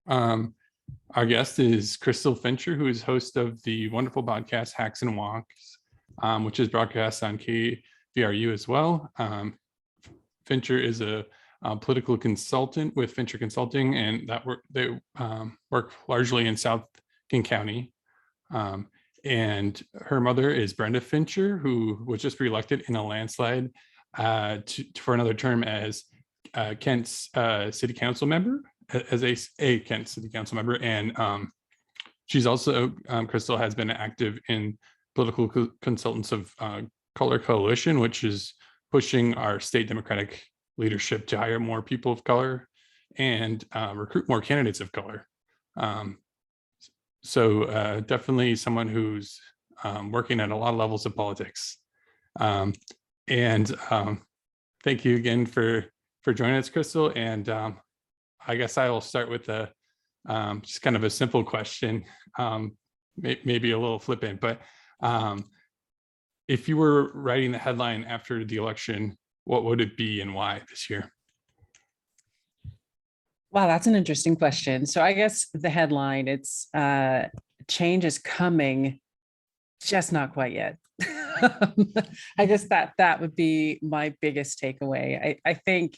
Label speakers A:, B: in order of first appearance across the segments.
A: Um, our guest is Crystal Fincher, who is host of the wonderful podcast Hacks Wonks, which is broadcast on KVRU as well. Fincher is a political consultant with Fincher Consulting, and they work largely in South King County. And her mother is Brenda Fincher, who was just reelected in a landslide for another term as Kent's city council member, as a Kent city council member. And she's also, Crystal has been active in political consultants of Color Coalition, which is pushing our state Democratic leadership to hire more people of color and recruit more candidates of color. So definitely someone who's working at a lot of levels of politics. And thank you again for joining us, Crystal. And I guess I will start with just kind of a simple question, maybe a little flippant, but if you were writing the headline after the election, what would it be and why this year?
B: Wow, that's an interesting question. So I guess the headline, it's change is coming, just not quite yet. I guess that would be my biggest takeaway. I think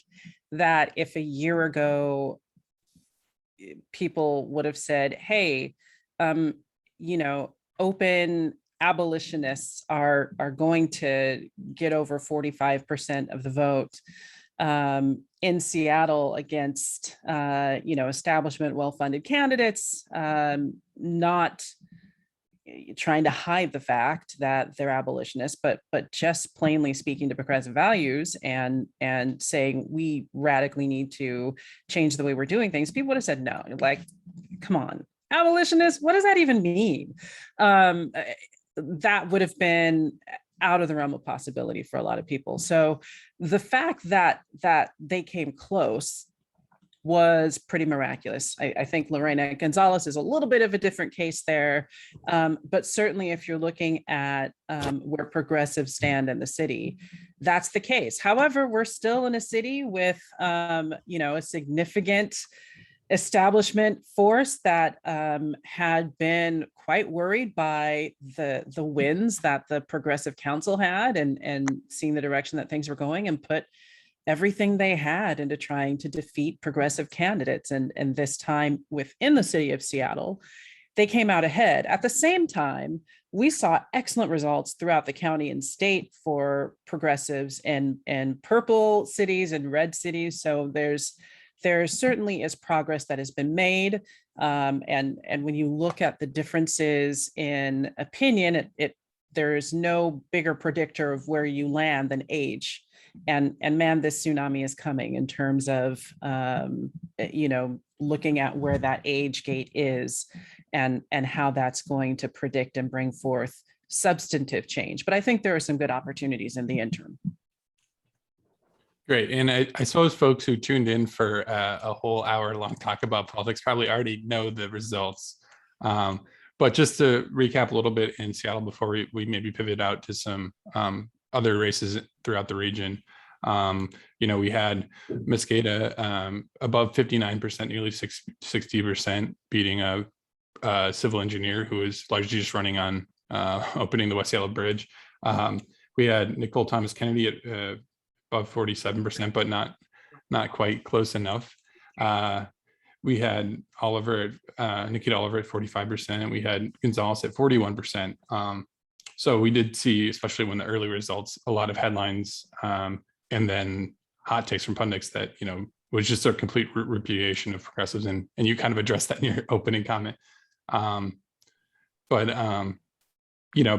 B: that if a year ago, people would have said, hey, open abolitionists are going to get over 45% of the vote in Seattle against, establishment, well-funded candidates, not trying to hide the fact that they're abolitionists, but just plainly speaking to progressive values and saying we radically need to change the way we're doing things, people would have said no. Like, come on, abolitionists, what does that even mean? That would have been out of the realm of possibility for a lot of people. So the fact that they came close was pretty miraculous. I think Lorena Gonzalez is a little bit of a different case there, but certainly if you're looking at where progressives stand in the city, that's the case. However, we're still in a city with a significant establishment force that had been quite worried by the wins that the Progressive Council had and seeing the direction that things were going, and put everything they had into trying to defeat progressive candidates. And this time within the city of Seattle, they came out ahead. At the same time, we saw excellent results throughout the county and state for progressives in purple cities and red cities. So there certainly is progress that has been made. And when you look at the differences in opinion, there is no bigger predictor of where you land than age. And man, this tsunami is coming in terms of, looking at where that age gate is and how that's going to predict and bring forth substantive change. But I think there are some good opportunities in the interim.
A: Great. And I suppose folks who tuned in for a whole hour-long talk about politics probably already know the results. But just to recap a little bit in Seattle before we maybe pivot out to some other races throughout the region. We had Mosqueda above 59%, nearly 60%, beating a civil engineer who was largely just running on opening the West Seattle Bridge. We had Nicole Thomas Kennedy at above 47%, but not quite close enough. We had Nikita Oliver at 45%, and we had Gonzalez at 41%. So we did see, especially when the early results, a lot of headlines and then hot takes from pundits that, was just a complete repudiation of progressives. And you kind of addressed that in your opening comment.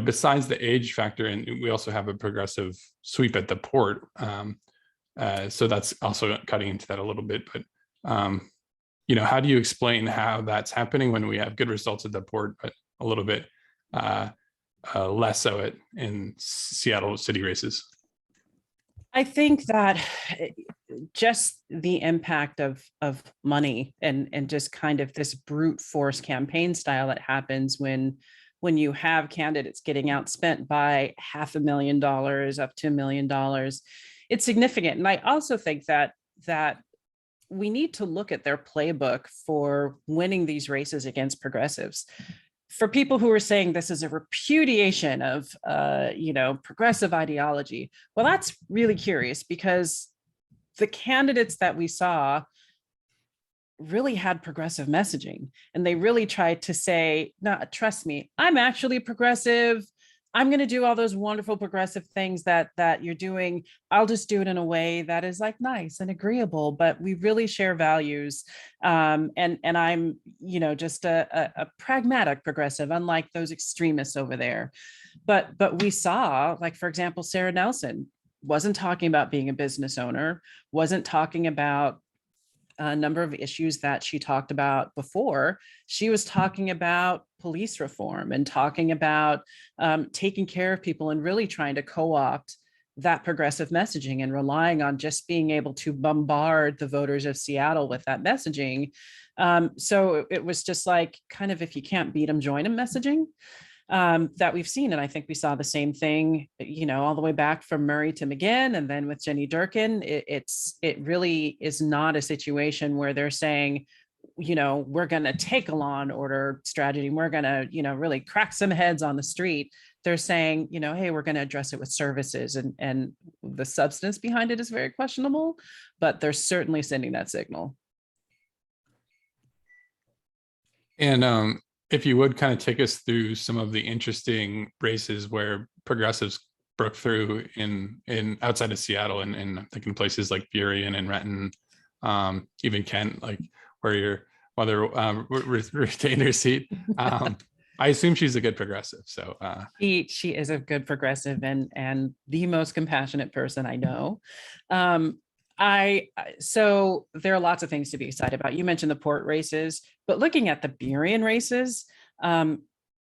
A: Besides the age factor, and we also have a progressive sweep at the port. So that's also cutting into that a little bit. But, how do you explain how that's happening when we have good results at the port, but a little bit less so in Seattle city races?
B: I think that just the impact of money and just kind of this brute force campaign style that happens when you have candidates getting outspent by $500,000 up to $1 million, it's significant. And I also think that we need to look at their playbook for winning these races against progressives. For people who are saying this is a repudiation of, progressive ideology, well, that's really curious, because the candidates that we saw really had progressive messaging, and they really tried to say, no, trust me, I'm actually progressive. I'm going to do all those wonderful progressive things that you're doing. I'll just do it in a way that is like nice and agreeable, but we really share values. And I'm, just a pragmatic progressive, unlike those extremists over there. But we saw, like, for example, Sarah Nelson wasn't talking about being a business owner, wasn't talking about a number of issues that she talked about before. She was talking about police reform and talking about taking care of people, and really trying to co-opt that progressive messaging and relying on just being able to bombard the voters of Seattle with that messaging. So it was just like, kind of, if you can't beat them, join them messaging. That we've seen. And I think we saw the same thing, all the way back from Murray to McGinn, and then with Jenny Durkin. It really is not a situation where they're saying, we're going to take a law and order strategy, and we're going to, really crack some heads on the street. They're saying, hey, we're going to address it with services, and the substance behind it is very questionable, but they're certainly sending that signal.
A: And if you would kind of take us through some of the interesting races where progressives broke through in outside of Seattle, and I'm thinking places like Burien and Renton, even Kent, like where your mother retained her seat. I assume she's a good progressive. So
B: she is a good progressive, and the most compassionate person I know. So there are lots of things to be excited about. You mentioned the port races, but looking at the Burien races, in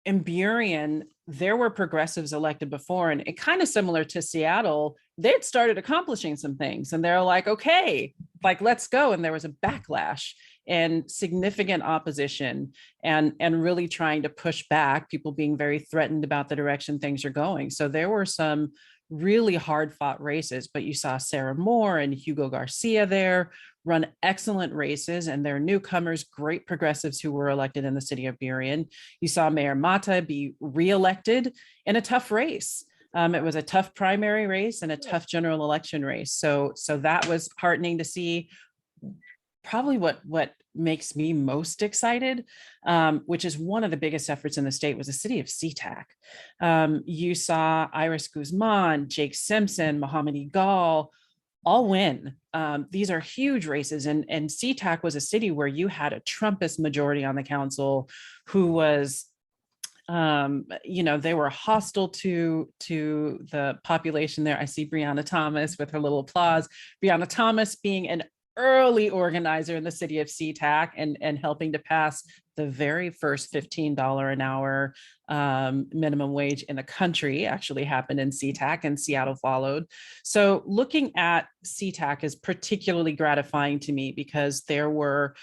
B: Burien, there were progressives elected before, and it kind of similar to Seattle, they'd started accomplishing some things, and they're like, okay, like, let's go. And there was a backlash and significant opposition, and really trying to push back, people being very threatened about the direction things are going. So there were some really hard fought races, but you saw Sarah Moore and Hugo Garcia there run excellent races, and they're newcomers, great progressives who were elected in the city of Burien. You saw Mayor Mata be reelected in a tough race. It was a tough primary race and a tough general election race. So that was heartening to see. Probably what makes me most excited, which is one of the biggest efforts in the state, was the city of SeaTac. You saw Iris Guzman, Jake Simpson, Mohammed Iqbal all win. These are huge races, and SeaTac was a city where you had a Trumpist majority on the council who was, they were hostile to the population there. I see Breonna Thomas with her little applause. Breonna Thomas being an early organizer in the city of SeaTac, and helping to pass the very first $15 an hour minimum wage in the country actually happened in SeaTac, and Seattle followed. So looking at SeaTac is particularly gratifying to me, because there were,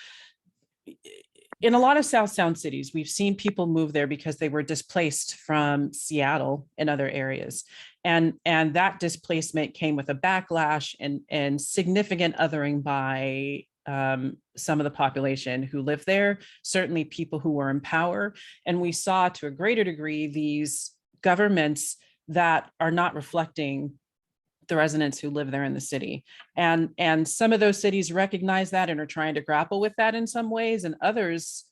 B: in a lot of South Sound cities, we've seen people move there because they were displaced from Seattle and other areas. And that displacement came with a backlash and significant othering by some of the population who lived there, certainly people who were in power. And we saw, to a greater degree, these governments that are not reflecting the residents who live there in the city. And some of those cities recognize that and are trying to grapple with that in some ways, and others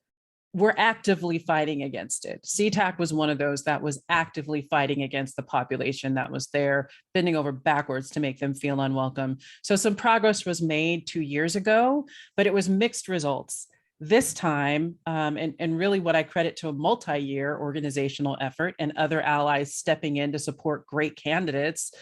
B: were actively fighting against it. SeaTac was one of those that was actively fighting against the population that was there, bending over backwards to make them feel unwelcome. So some progress was made 2 years ago, but it was mixed results. This time, and really what I credit to a multi-year organizational effort and other allies stepping in to support great candidates,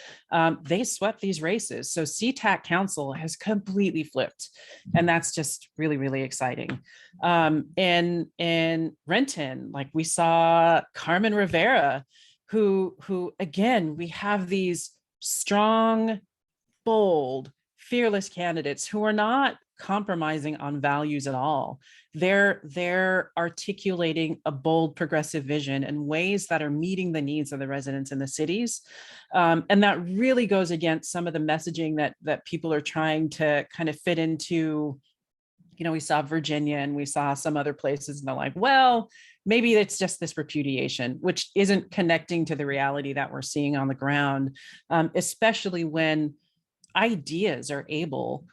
B: they swept these races. So SeaTac Council has completely flipped, and that's just really, really exciting. In Renton, like, we saw Carmen Rivera, who again, we have these strong, bold, fearless candidates who are not compromising on values at all. They're articulating a bold progressive vision in ways that are meeting the needs of the residents in the cities. And that really goes against some of the messaging that people are trying to kind of fit into we saw Virginia and we saw some other places, and they're like, well, maybe it's just this repudiation, which isn't connecting to the reality that we're seeing on the ground, especially when ideas are able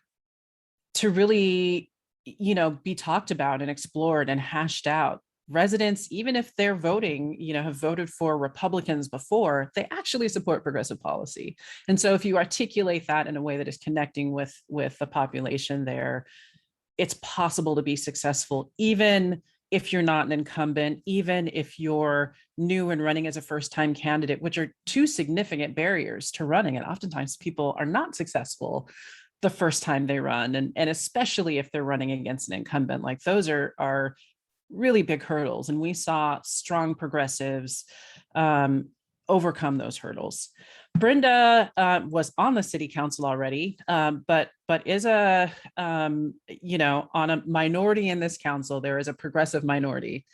B: to really, be talked about and explored and hashed out. Residents, even if they're voting, have voted for Republicans before, they actually support progressive policy. And so if you articulate that in a way that is connecting with the population there, it's possible to be successful, even if you're not an incumbent, even if you're new and running as a first-time candidate, which are two significant barriers to running. And oftentimes people are not successful the first time they run. And especially if they're running against an incumbent, like those are really big hurdles. And we saw strong progressives overcome those hurdles. Brenda was on the city council already, but is on a minority in this council. There is a progressive minority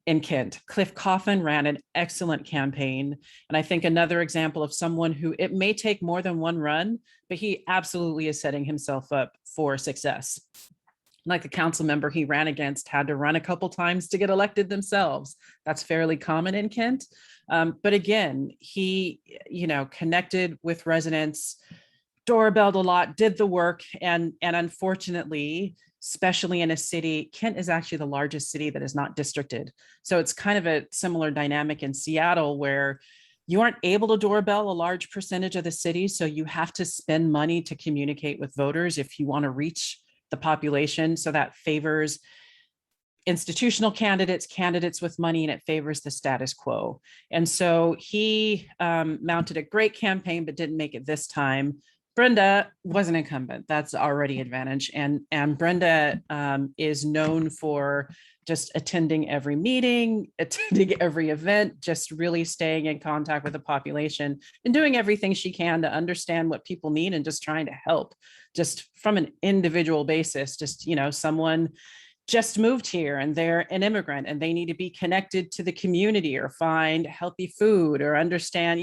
B: in Kent. Cliff Coffin ran an excellent campaign. And I think another example of someone who, it may take more than one run, but he absolutely is setting himself up for success. Like the council member he ran against had to run a couple times to get elected themselves. That's fairly common in Kent. But again, he, connected with residents, doorbelled a lot, did the work. And unfortunately, especially in a city, Kent is actually the largest city that is not districted. So it's kind of a similar dynamic in Seattle where you aren't able to doorbell a large percentage of the city. So you have to spend money to communicate with voters if you want to reach the population. So that favors institutional candidates with money, and it favors the status quo. And so he mounted a great campaign, but didn't make it this time. Brenda was an incumbent. That's already advantage. And Brenda is known for just attending every meeting, attending every event, just really staying in contact with the population and doing everything she can to understand what people need and just trying to help just from an individual basis. Just, someone just moved here and they're an immigrant and they need to be connected to the community or find healthy food or understand,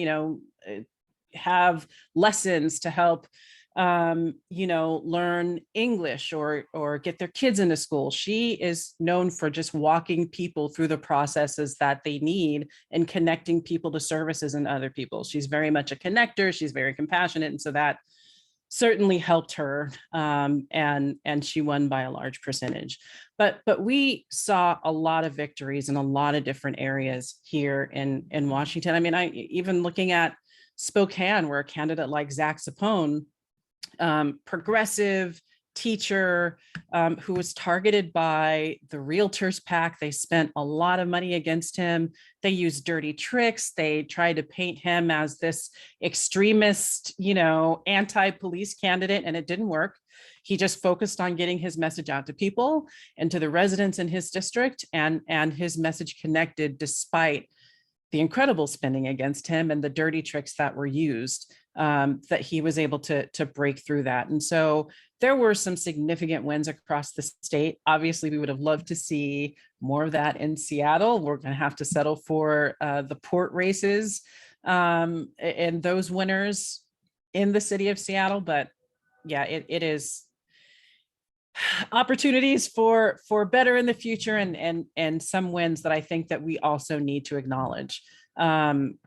B: have lessons to help learn English or get their kids into school. She is known for just walking people through the processes that they need and connecting people to services and other people. She's very much a connector. She's very compassionate. And so that certainly helped her. And she won by a large percentage. But we saw a lot of victories in a lot of different areas here in Washington. I mean, even looking at Spokane, where a candidate like Zac Zappone, progressive teacher who was targeted by the realtors pack. They spent a lot of money against him. They used dirty tricks. They tried to paint him as this extremist, anti-police candidate, and it didn't work. He just focused on getting his message out to people and to the residents in his district, and his message connected despite the incredible spending against him and the dirty tricks that were used, that he was able to break through that. And so there were some significant wins across the state. Obviously, we would have loved to see more of that in Seattle. We're going to have to settle for the port races and those winners in the city of Seattle. But yeah, it is opportunities for better in the future, and some wins that I think that we also need to acknowledge, and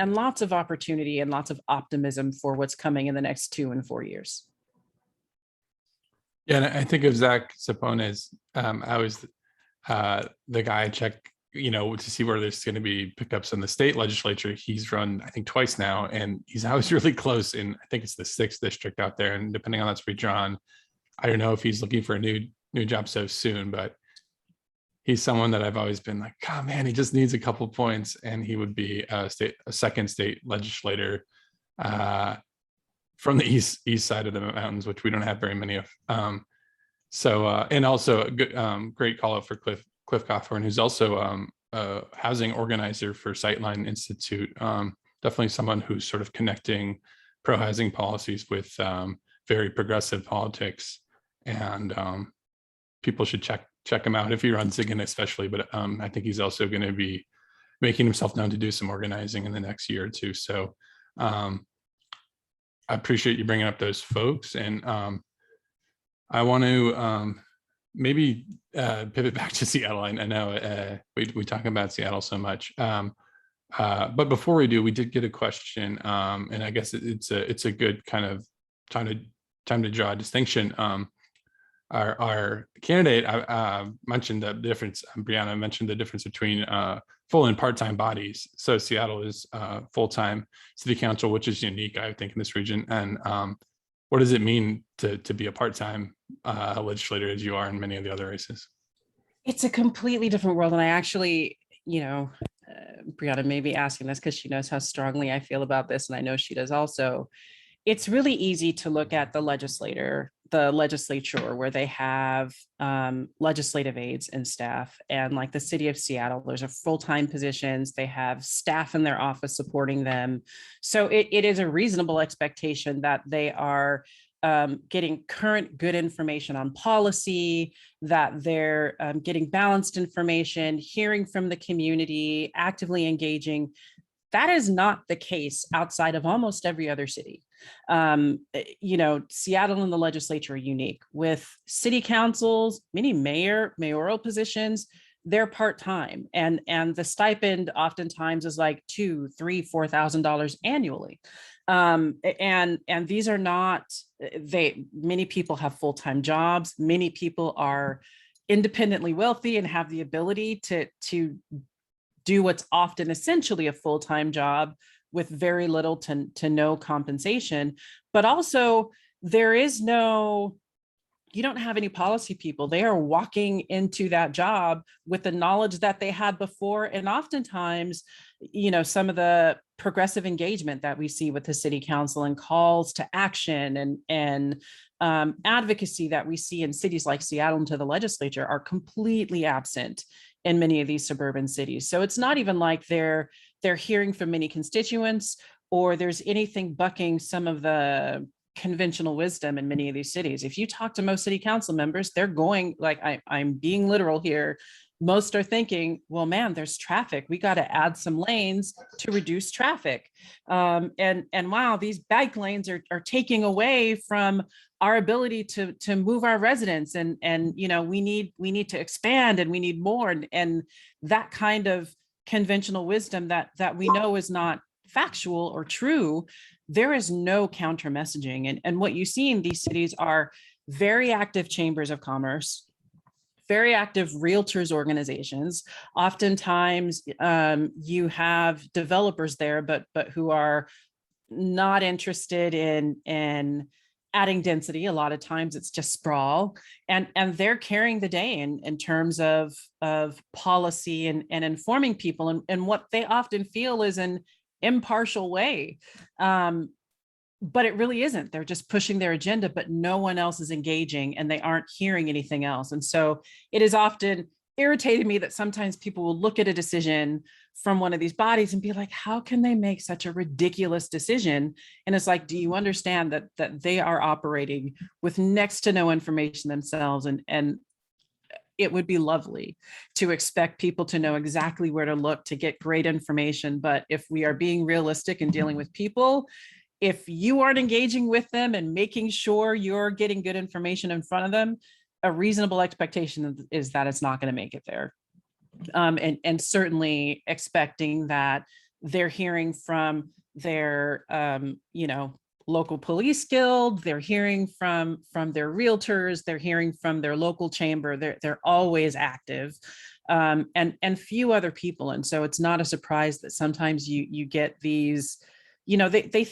B: lots of opportunity and lots of optimism for what's coming in the next 2 and 4 years.
A: Yeah, and I think of Zac Zappone as I was the guy I check, to see where there's going to be pickups in the state legislature. He's run, I think, twice now, and he's always really close in, I think it's the 6th district out there, and depending on that's redrawn. I don't know if he's looking for a new job so soon, but he's someone that I've always been like, oh man, he just needs a couple points, and he would be a second state legislator from the east side of the mountains, which we don't have very many of. And also a good, great call out for Cliff Coffin, who's also a housing organizer for Sightline Institute. Definitely someone who's sort of connecting pro-housing policies with very progressive politics, and people should check him out if he runs again, especially. But I think he's also going to be making himself known to do some organizing in the next year or two. So I appreciate you bringing up those folks, and I want to maybe pivot back to Seattle. I know we talk about Seattle so much. But before we do, we did get a question, and I guess it's a good kind of time to draw a distinction. Our candidate mentioned the difference. Brianna mentioned the difference between full and part-time bodies. So Seattle is full-time city council, which is unique, I think, in this region. And what does it mean to be a part-time legislator, as you are in many of the other races?
B: It's a completely different world. And I actually, Brianna may be asking this because she knows how strongly I feel about this, and I know she does also. It's really easy to look at the legislature where they have legislative aides and staff, and like the city of Seattle, there's a full-time positions, they have staff in their office supporting them. So it is a reasonable expectation that they are getting current good information on policy, that they're getting balanced information, hearing from the community, actively engaging. That is not the case outside of almost every other city. Seattle and the legislature are unique. With city councils, many mayoral positions, they're part-time, and the stipend oftentimes is like $2,000, $3,000, $4,000 annually. And these are not, many people have full-time jobs. Many people are independently wealthy and have the ability to do what's often essentially a full-time job with very little to no compensation. But also you don't have any policy people. They are walking into that job with the knowledge that they had before. And oftentimes, some of the progressive engagement that we see with the city council and calls to action and advocacy that we see in cities like Seattle and to the legislature are completely absent in many of these suburban cities. So it's not even like they're hearing from many constituents, or there's anything bucking some of the conventional wisdom in many of these cities. If you talk to most city council members, they're going, like, I'm being literal here. Most are thinking, well, man, there's traffic. We got to add some lanes to reduce traffic. And wow, these bike lanes are taking away from our ability to move our residents. And we need to expand, and we need more. And that kind of conventional wisdom that we know is not factual or true, there is no counter messaging. And what you see in these cities are very active chambers of commerce, very active realtors organizations. Oftentimes you have developers there, but who are not interested in adding density. A lot of times it's just sprawl, and they're carrying the day in terms of policy and informing people and what they often feel is an impartial way. But it really isn't. They're just pushing their agenda, but no one else is engaging, and they aren't hearing anything else. And so it is often irritated me that sometimes people will look at a decision from one of these bodies and be like, how can they make such a ridiculous decision? And it's like, do you understand that they are operating with next to no information themselves? And it would be lovely to expect people to know exactly where to look to get great information. But if we are being realistic and dealing with people, if you aren't engaging with them and making sure you're getting good information in front of them, a reasonable expectation is that it's not going to make it there. And certainly expecting that they're hearing from their, local police guild, they're hearing from their realtors, they're hearing from their local chamber, they're always active, and few other people. And so it's not a surprise that sometimes you get these, they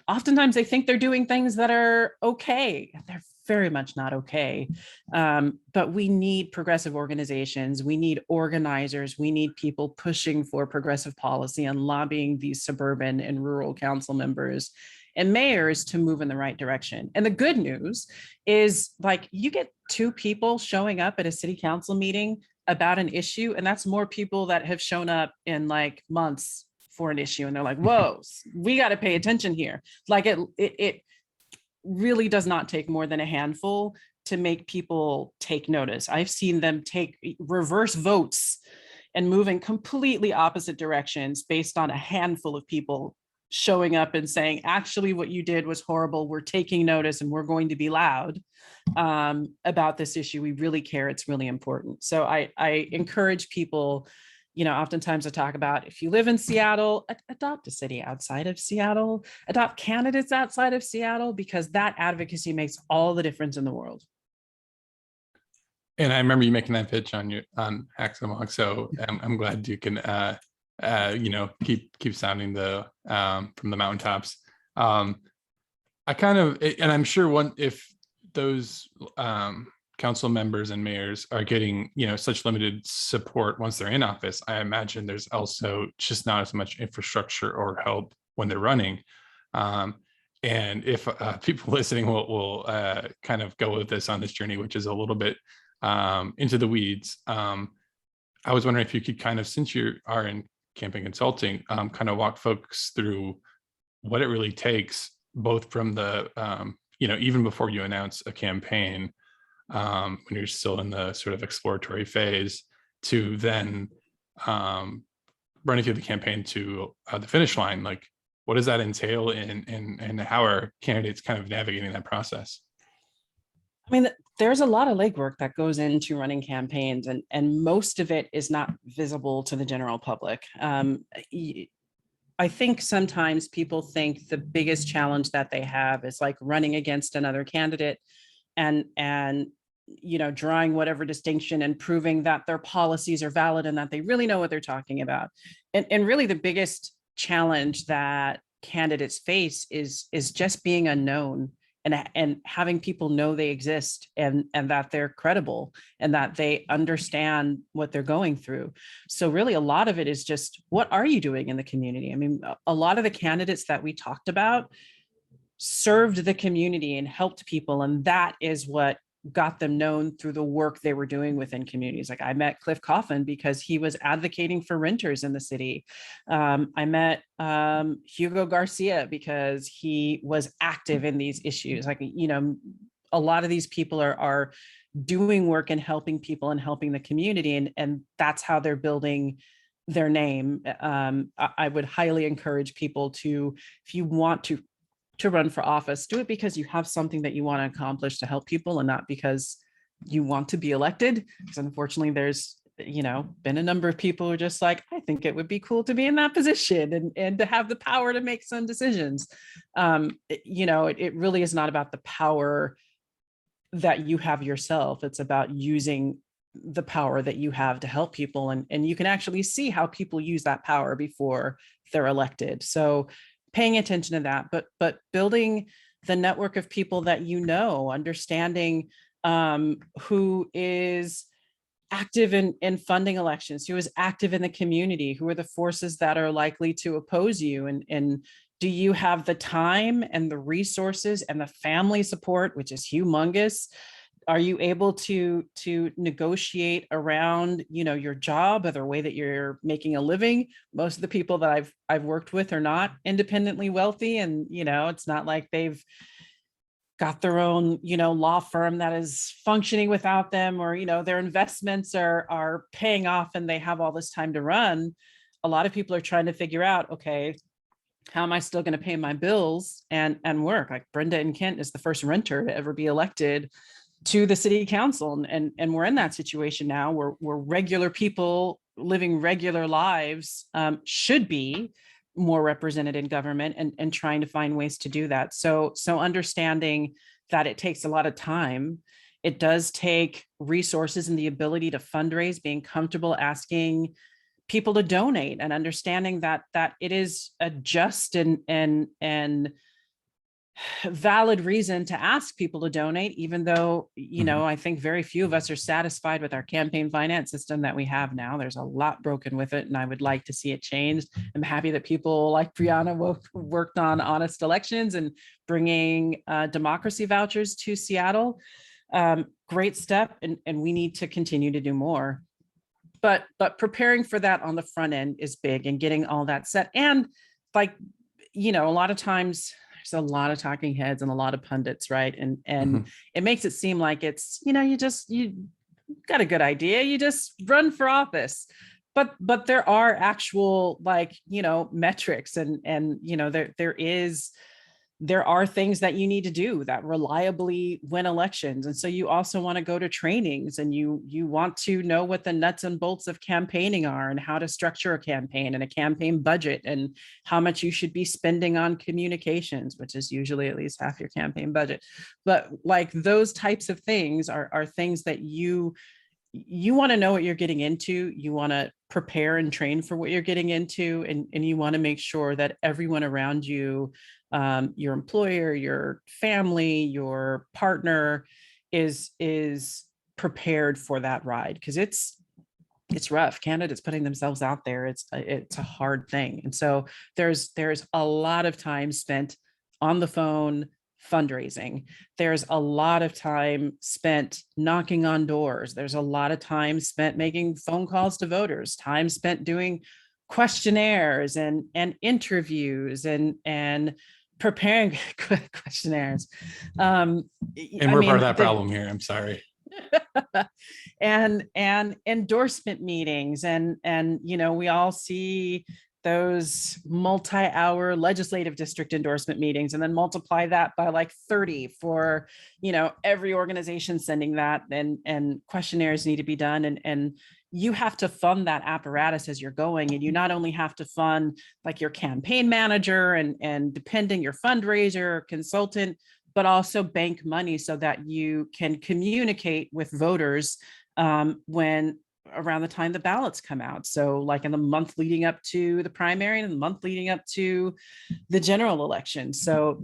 B: oftentimes they think they're doing things that are okay. They're very much not okay. But we need progressive organizations. We need organizers. We need people pushing for progressive policy and lobbying these suburban and rural council members and mayors to move in the right direction. And the good news is, like, you get 2 people showing up at a city council meeting about an issue, and that's more people that have shown up in like months for an issue. And they're like, whoa, we got to pay attention here. Like it really does not take more than a handful to make people take notice. I've seen them take reverse votes and move in completely opposite directions based on a handful of people showing up and saying, actually, what you did was horrible. We're taking notice and we're going to be loud about this issue. We really care. It's really important. So I encourage people, oftentimes I talk about, if you live in Seattle, adopt a city outside of Seattle, adopt candidates outside of Seattle, because that advocacy makes all the difference in the world.
A: And I remember you making that pitch on Hexamonk, so I'm glad you can keep sounding the from the mountaintops. I kind of, and I'm sure if those council members and mayors are getting such limited support once they're in office, I imagine there's also just not as much infrastructure or help when they're running. And if people listening will kind of go with this on this journey, which is a little bit into the weeds, I was wondering if you could kind of, since you are in campaign consulting, kind of walk folks through what it really takes, both from the, even before you announce a campaign, when you're still in the sort of exploratory phase, to then running through the campaign to the finish line. Like, what does that entail, and how are candidates kind of navigating that process?
B: I mean, there's a lot of legwork that goes into running campaigns, and most of it is not visible to the general public. I think sometimes people think the biggest challenge that they have is like running against another candidate and drawing whatever distinction and proving that their policies are valid and that they really know what they're talking about. And really the biggest challenge that candidates face is just being unknown, and having people know they exist, and that they're credible, and that they understand what they're going through. So really a lot of it is just, what are you doing in the community? I mean, a lot of the candidates that we talked about served the community and helped people, and that is what got them known through the work they were doing within communities. Like, I met Cliff Coffin because he was advocating for renters in the city. I met Hugo Garcia because he was active in these issues. Like, a lot of these people are doing work and helping people and helping the community, and that's how they're building their name. I would highly encourage people to, if you want to run for office, do it because you have something that you want to accomplish to help people, and not because you want to be elected. Because unfortunately, there's been a number of people who are just like, I think it would be cool to be in that position and to have the power to make some decisions. It really is not about the power that you have yourself. It's about using the power that you have to help people, and you can actually see how people use that power before they're elected. So paying attention to that, but building the network of people that understanding who is active in funding elections, who is active in the community, who are the forces that are likely to oppose you, and do you have the time and the resources and the family support, which is humongous? Are you able to negotiate around, your job or the way that you're making a living? Most of the people that I've worked with are not independently wealthy, and it's not like they've got their own, law firm that is functioning without them, or their investments are paying off and they have all this time to run. A lot of people are trying to figure out, okay, how am I still going to pay my bills and work? Like, Brenda in Kent is the first renter to ever be elected to the city council. And we're in that situation now where regular people living regular lives should be more represented in government, and trying to find ways to do that. So understanding that it takes a lot of time. It does take resources and the ability to fundraise, being comfortable asking people to donate, and understanding that it is a just and valid reason to ask people to donate, even though, I think very few of us are satisfied with our campaign finance system that we have now. There's a lot broken with it, and I would like to see it changed. I'm happy that people like Brianna worked on honest elections and bringing democracy vouchers to Seattle. Great step, and we need to continue to do more. But preparing for that on the front end is big, and getting all that set. And a lot of times, there's a lot of talking heads and a lot of pundits, right? And it makes it seem like it's, you got a good idea, you just run for office. but there are actual, like, metrics, and there are things that you need to do that reliably win elections. And so you also want to go to trainings, and you want to know what the nuts and bolts of campaigning are, and how to structure a campaign and a campaign budget, and how much you should be spending on communications, which is usually at least half your campaign budget. But like, those types of things are things that you want to know what you're getting into. You want to prepare and train for what you're getting into, and you want to make sure that everyone around you, your employer, your family, your partner, is prepared for that ride, because it's rough. Candidates putting themselves out there, it's a hard thing. And so there's a lot of time spent on the phone fundraising. There's a lot of time spent knocking on doors. There's a lot of time spent making phone calls to voters, time spent doing questionnaires and interviews and preparing questionnaires.
A: And we're part of that problem here. I'm sorry.
B: and endorsement meetings, and we all see those multi-hour legislative district endorsement meetings, and then multiply that by like 30 for every organization sending that, and questionnaires need to be done, and you have to fund that apparatus as you're going. And you not only have to fund like your campaign manager and depending your fundraiser consultant, but also bank money so that you can communicate with voters when around the time the ballots come out. So like in the month leading up to the primary and the month leading up to the general election. So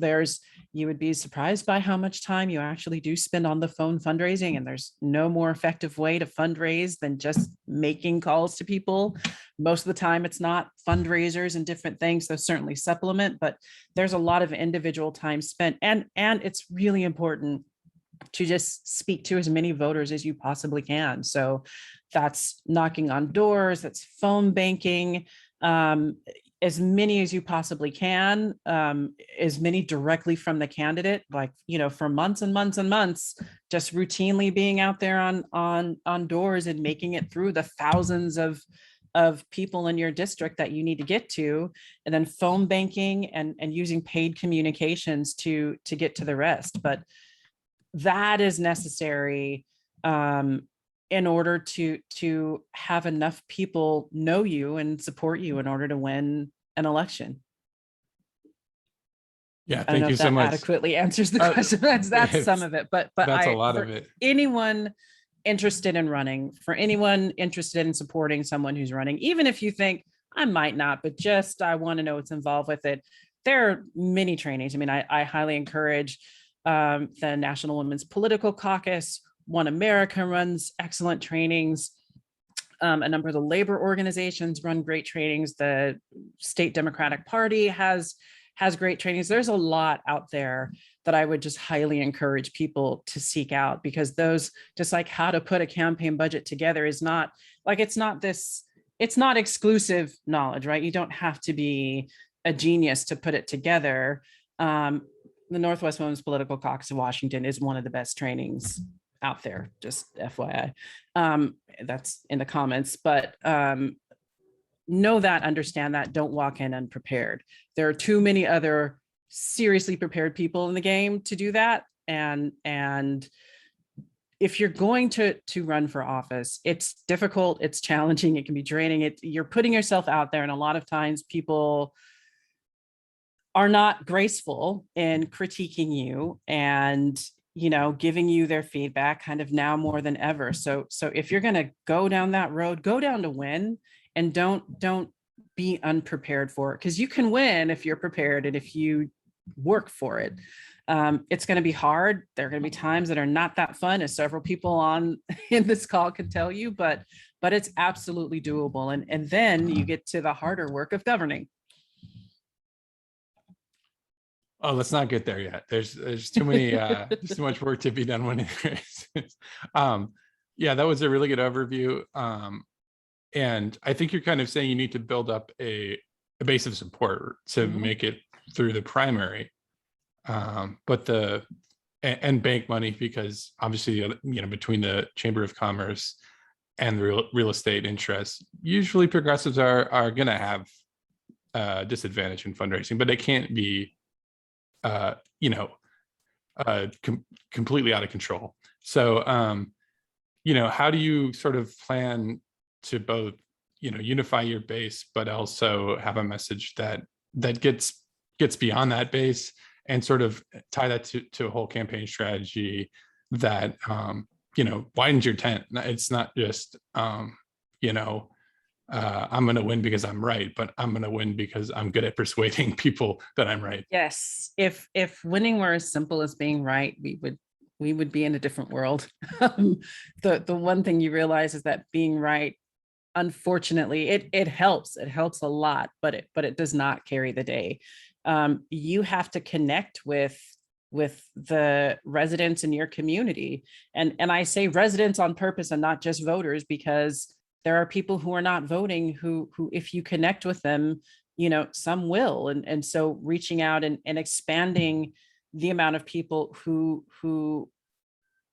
B: you would be surprised by how much time you actually do spend on the phone fundraising. And there's no more effective way to fundraise than just making calls to people. Most of the time it's not fundraisers and different things, those certainly supplement, but there's a lot of individual time spent. And it's really important to just speak to as many voters as you possibly can. So that's knocking on doors, that's phone banking, as many as you possibly can, as many directly from the candidate, like, for months and months and months, just routinely being out there on doors and making it through the thousands of people in your district that you need to get to, and then phone banking and using paid communications to get to the rest. But that is necessary in order to have enough people know you and support you in order to win an election.
A: Yeah, thank you so much.
B: Adequately answers the question. That's some of it, but
A: that's a lot of it.
B: Anyone interested in running, for anyone interested in supporting someone who's running, even if you think I might not, but just I want to know what's involved with it, there are many trainings. I mean, I highly encourage the National Women's Political Caucus. One America runs excellent trainings. A number of the labor organizations run great trainings. The State Democratic Party has great trainings. There's a lot out there that I would just highly encourage people to seek out, because those, just like how to put a campaign budget together, is not like, it's not exclusive knowledge, right? You don't have to be a genius to put it together. The Northwest Women's Political Caucus of Washington is one of the best trainings out there, just FYI. That's in the comments, but know that, understand that, don't walk in unprepared. There are too many other seriously prepared people in the game to do that. And if you're going to run for office, it's difficult, it's challenging, it can be draining. You're putting yourself out there, and a lot of times people are not graceful in critiquing you and giving you their feedback kind of now more than ever. So if you're going to go down that road, go down to win, and don't be unprepared for it, because you can win if you're prepared and if you work for it. It's going to be hard. There are going to be times that are not that fun, as several people in this call can tell you, but it's absolutely doable. And then you get to the harder work of governing.
A: Oh, let's not get there yet. There's too many, there's too much work to be done when it yeah, that was a really good overview. And I think you're kind of saying you need to build up a base of support to make it through the primary, but and bank money, because obviously, between the Chamber of Commerce and the real estate interests, usually progressives are going to have disadvantage in fundraising, but it can't be, you know, completely out of control. So, you know, how do you sort of plan to both, you know, unify your base, but also have a message that gets beyond that base, and sort of tie that to a whole campaign strategy that, you know, widens your tent? It's not just, you know, I'm going to win because I'm right, but I'm going to win because I'm good at persuading people that I'm right.
B: Yes, if winning were as simple as being right, we would be in a different world. The one thing you realize is that being right, unfortunately, it helps. It helps a lot, but it does not carry the day. You have to connect with the residents in your community, and I say residents on purpose and not just voters, because there are people who are not voting who if you connect with them, you know, some will. And so reaching out and expanding the amount of people who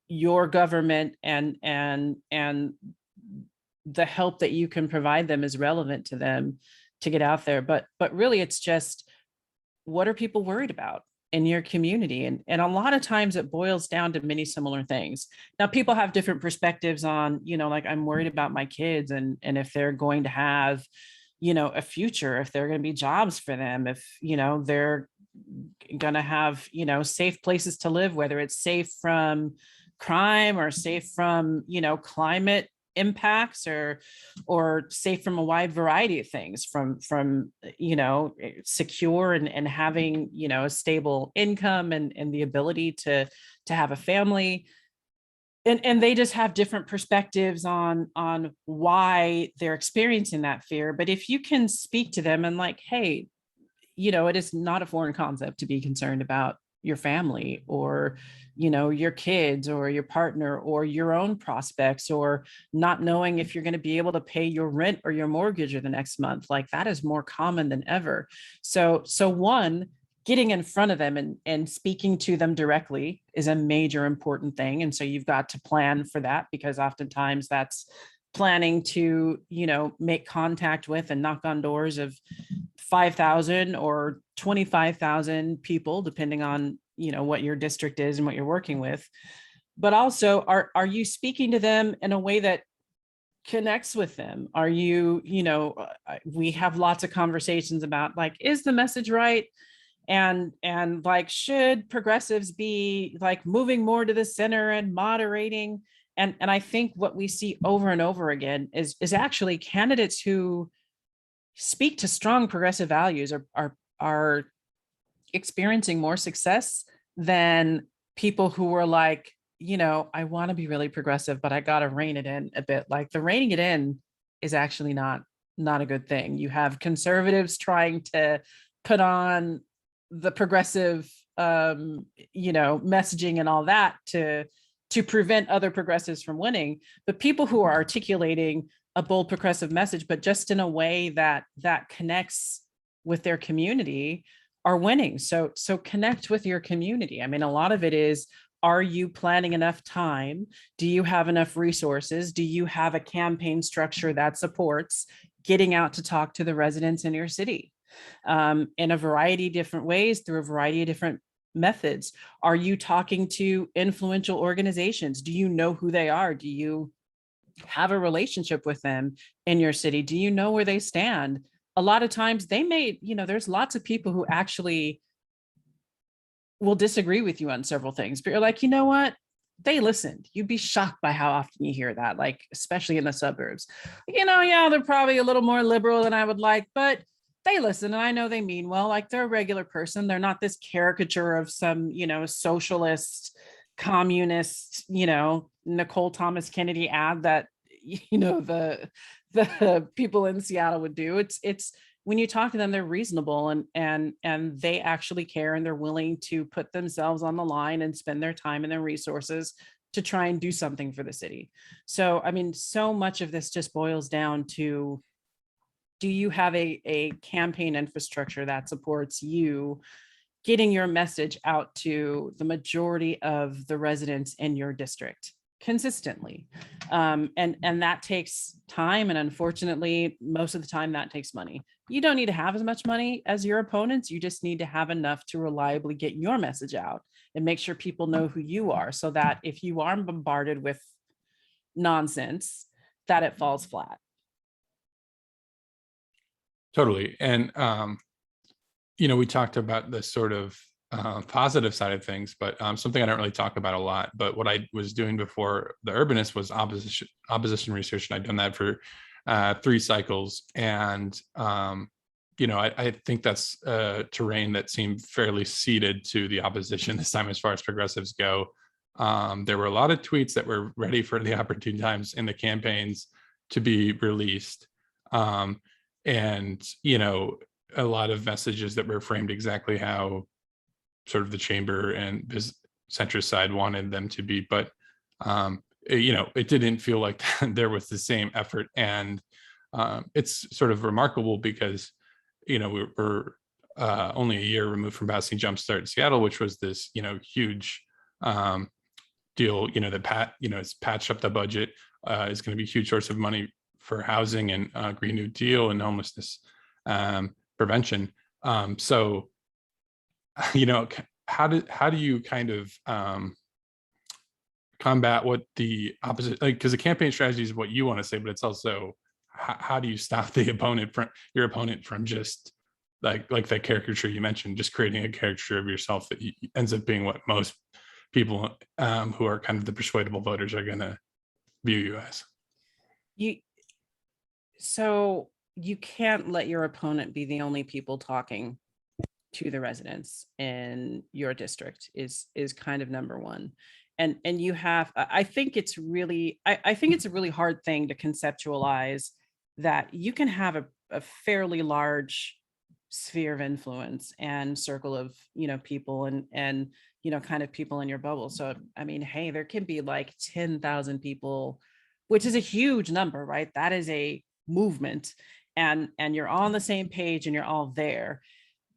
B: your government and the help that you can provide them is relevant to them to get out there. But really it's just, what are people worried about in your community? And a lot of times it boils down to many similar things. Now, people have different perspectives on, you know, like, I'm worried about my kids and if they're going to have, you know, a future, if there are going to be jobs for them, if, you know, they're going to have, you know, safe places to live, whether it's safe from crime or safe from, you know, climate impacts, or safe from a wide variety of things, from you know, secure and having, you know, a stable income and the ability to have a family. And they just have different perspectives on why they're experiencing that fear. But if you can speak to them and like, hey, you know, it is not a foreign concept to be concerned about your family, or, you know, your kids or your partner or your own prospects, or not knowing if you're going to be able to pay your rent or your mortgage or the next month. Like, that is more common than ever. So one, getting in front of them and speaking to them directly is a major important thing. And so you've got to plan for that, because oftentimes that's planning to, you know, make contact with and knock on doors of 5,000 or 25,000 people, depending on, you know, what your district is and what you're working with. But also, are you speaking to them in a way that connects with them? Are you, you know, we have lots of conversations about, like, is the message right? And like, should progressives be like moving more to the center and moderating? And I think what we see over and over again is actually candidates who speak to strong progressive values are experiencing more success than people who were like, you know, I want to be really progressive, but I got to rein it in a bit. Like, the reining it in is actually not a good thing. You have conservatives trying to put on the progressive, you know, messaging and all that to prevent other progressives from winning. But people who are articulating a bold progressive message, but just in a way that connects with their community, are winning. So connect with your community. I mean, a lot of it is, are you planning enough time? Do you have enough resources? Do you have a campaign structure that supports getting out to talk to the residents in your city, in a variety of different ways, through a variety of different methods? Are you talking to influential organizations? Do you know who they are? Do you have a relationship with them in your city? Do you know where they stand? A lot of times they may, you know, there's lots of people who actually will disagree with you on several things, but you're like, you know what? They listened. You'd be shocked by how often you hear that, like, especially in the suburbs. You know, yeah, they're probably a little more liberal than I would like, but they listen, and I know they mean well. Like, they're a regular person. They're not this caricature of some, you know, socialist, communist, you know, Nicole Thomas Kennedy ad that, you know, the people in Seattle would do. It's when you talk to them, they're reasonable and they actually care, and they're willing to put themselves on the line and spend their time and their resources to try and do something for the city. So, I mean, so much of this just boils down to, do you have a campaign infrastructure that supports you getting your message out to the majority of the residents in your district? consistently. And that takes time. And unfortunately, most of the time that takes money. You don't need to have as much money as your opponents. You just need to have enough to reliably get your message out and make sure people know who you are, so that if you are bombarded with nonsense, that it falls flat.
A: Totally. And, we talked about the sort of positive side of things, but something I don't really talk about a lot. But what I was doing before the Urbanist was opposition research, and I'd done that for 3 cycles. And I think that's terrain that seemed fairly ceded to the opposition this time as far as progressives go. There were a lot of tweets that were ready for the opportune times in the campaigns to be released. And a lot of messages that were framed exactly how sort of the chamber and centrist side wanted them to be, but it didn't feel like there was the same effort. And it's sort of remarkable because we're only a year removed from passing Jumpstart Seattle, which was this huge deal, that it's patched up the budget, is going to be a huge source of money for housing and Green New Deal and homelessness prevention. So, how do you kind of combat what the opposite, because the campaign strategy is what you want to say, but it's also how do you stop your opponent from just like that caricature you mentioned, just creating a caricature of yourself that ends up being what most people who are kind of the persuadable voters are going to view you as.
B: So you can't let your opponent be the only people talking to the residents in your district is kind of number one. And you have, I think it's really, I think it's a really hard thing to conceptualize that you can have a fairly large sphere of influence and circle of, people and kind of people in your bubble. So, I mean, hey, there can be like 10,000 people, which is a huge number, right? That is a movement, and you're on the same page and you're all there.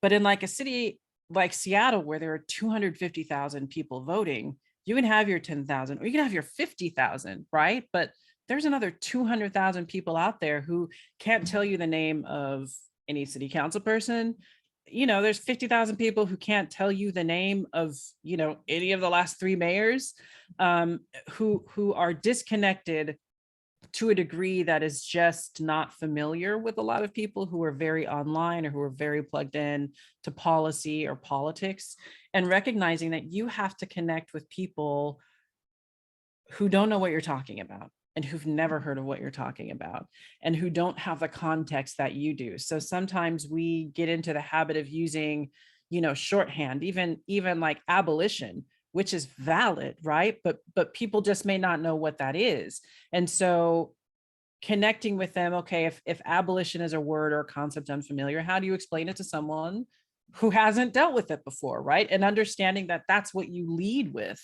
B: But in like a city like Seattle, where there are 250,000 people voting, you can have your 10,000 or you can have your 50,000, right? But there's another 200,000 people out there who can't tell you the name of any city council person. There's 50,000 people who can't tell you the name of, any of the last 3 mayors, who are disconnected to a degree that is just not familiar with a lot of people who are very online or who are very plugged in to policy or politics, and recognizing that you have to connect with people who don't know what you're talking about and who've never heard of what you're talking about and who don't have the context that you do. So sometimes we get into the habit of using, shorthand, even like abolition, which is valid, right? But people just may not know what that is. And so connecting with them, okay, if abolition is a word or a concept unfamiliar, how do you explain it to someone who hasn't dealt with it before, right? And understanding that that's what you lead with,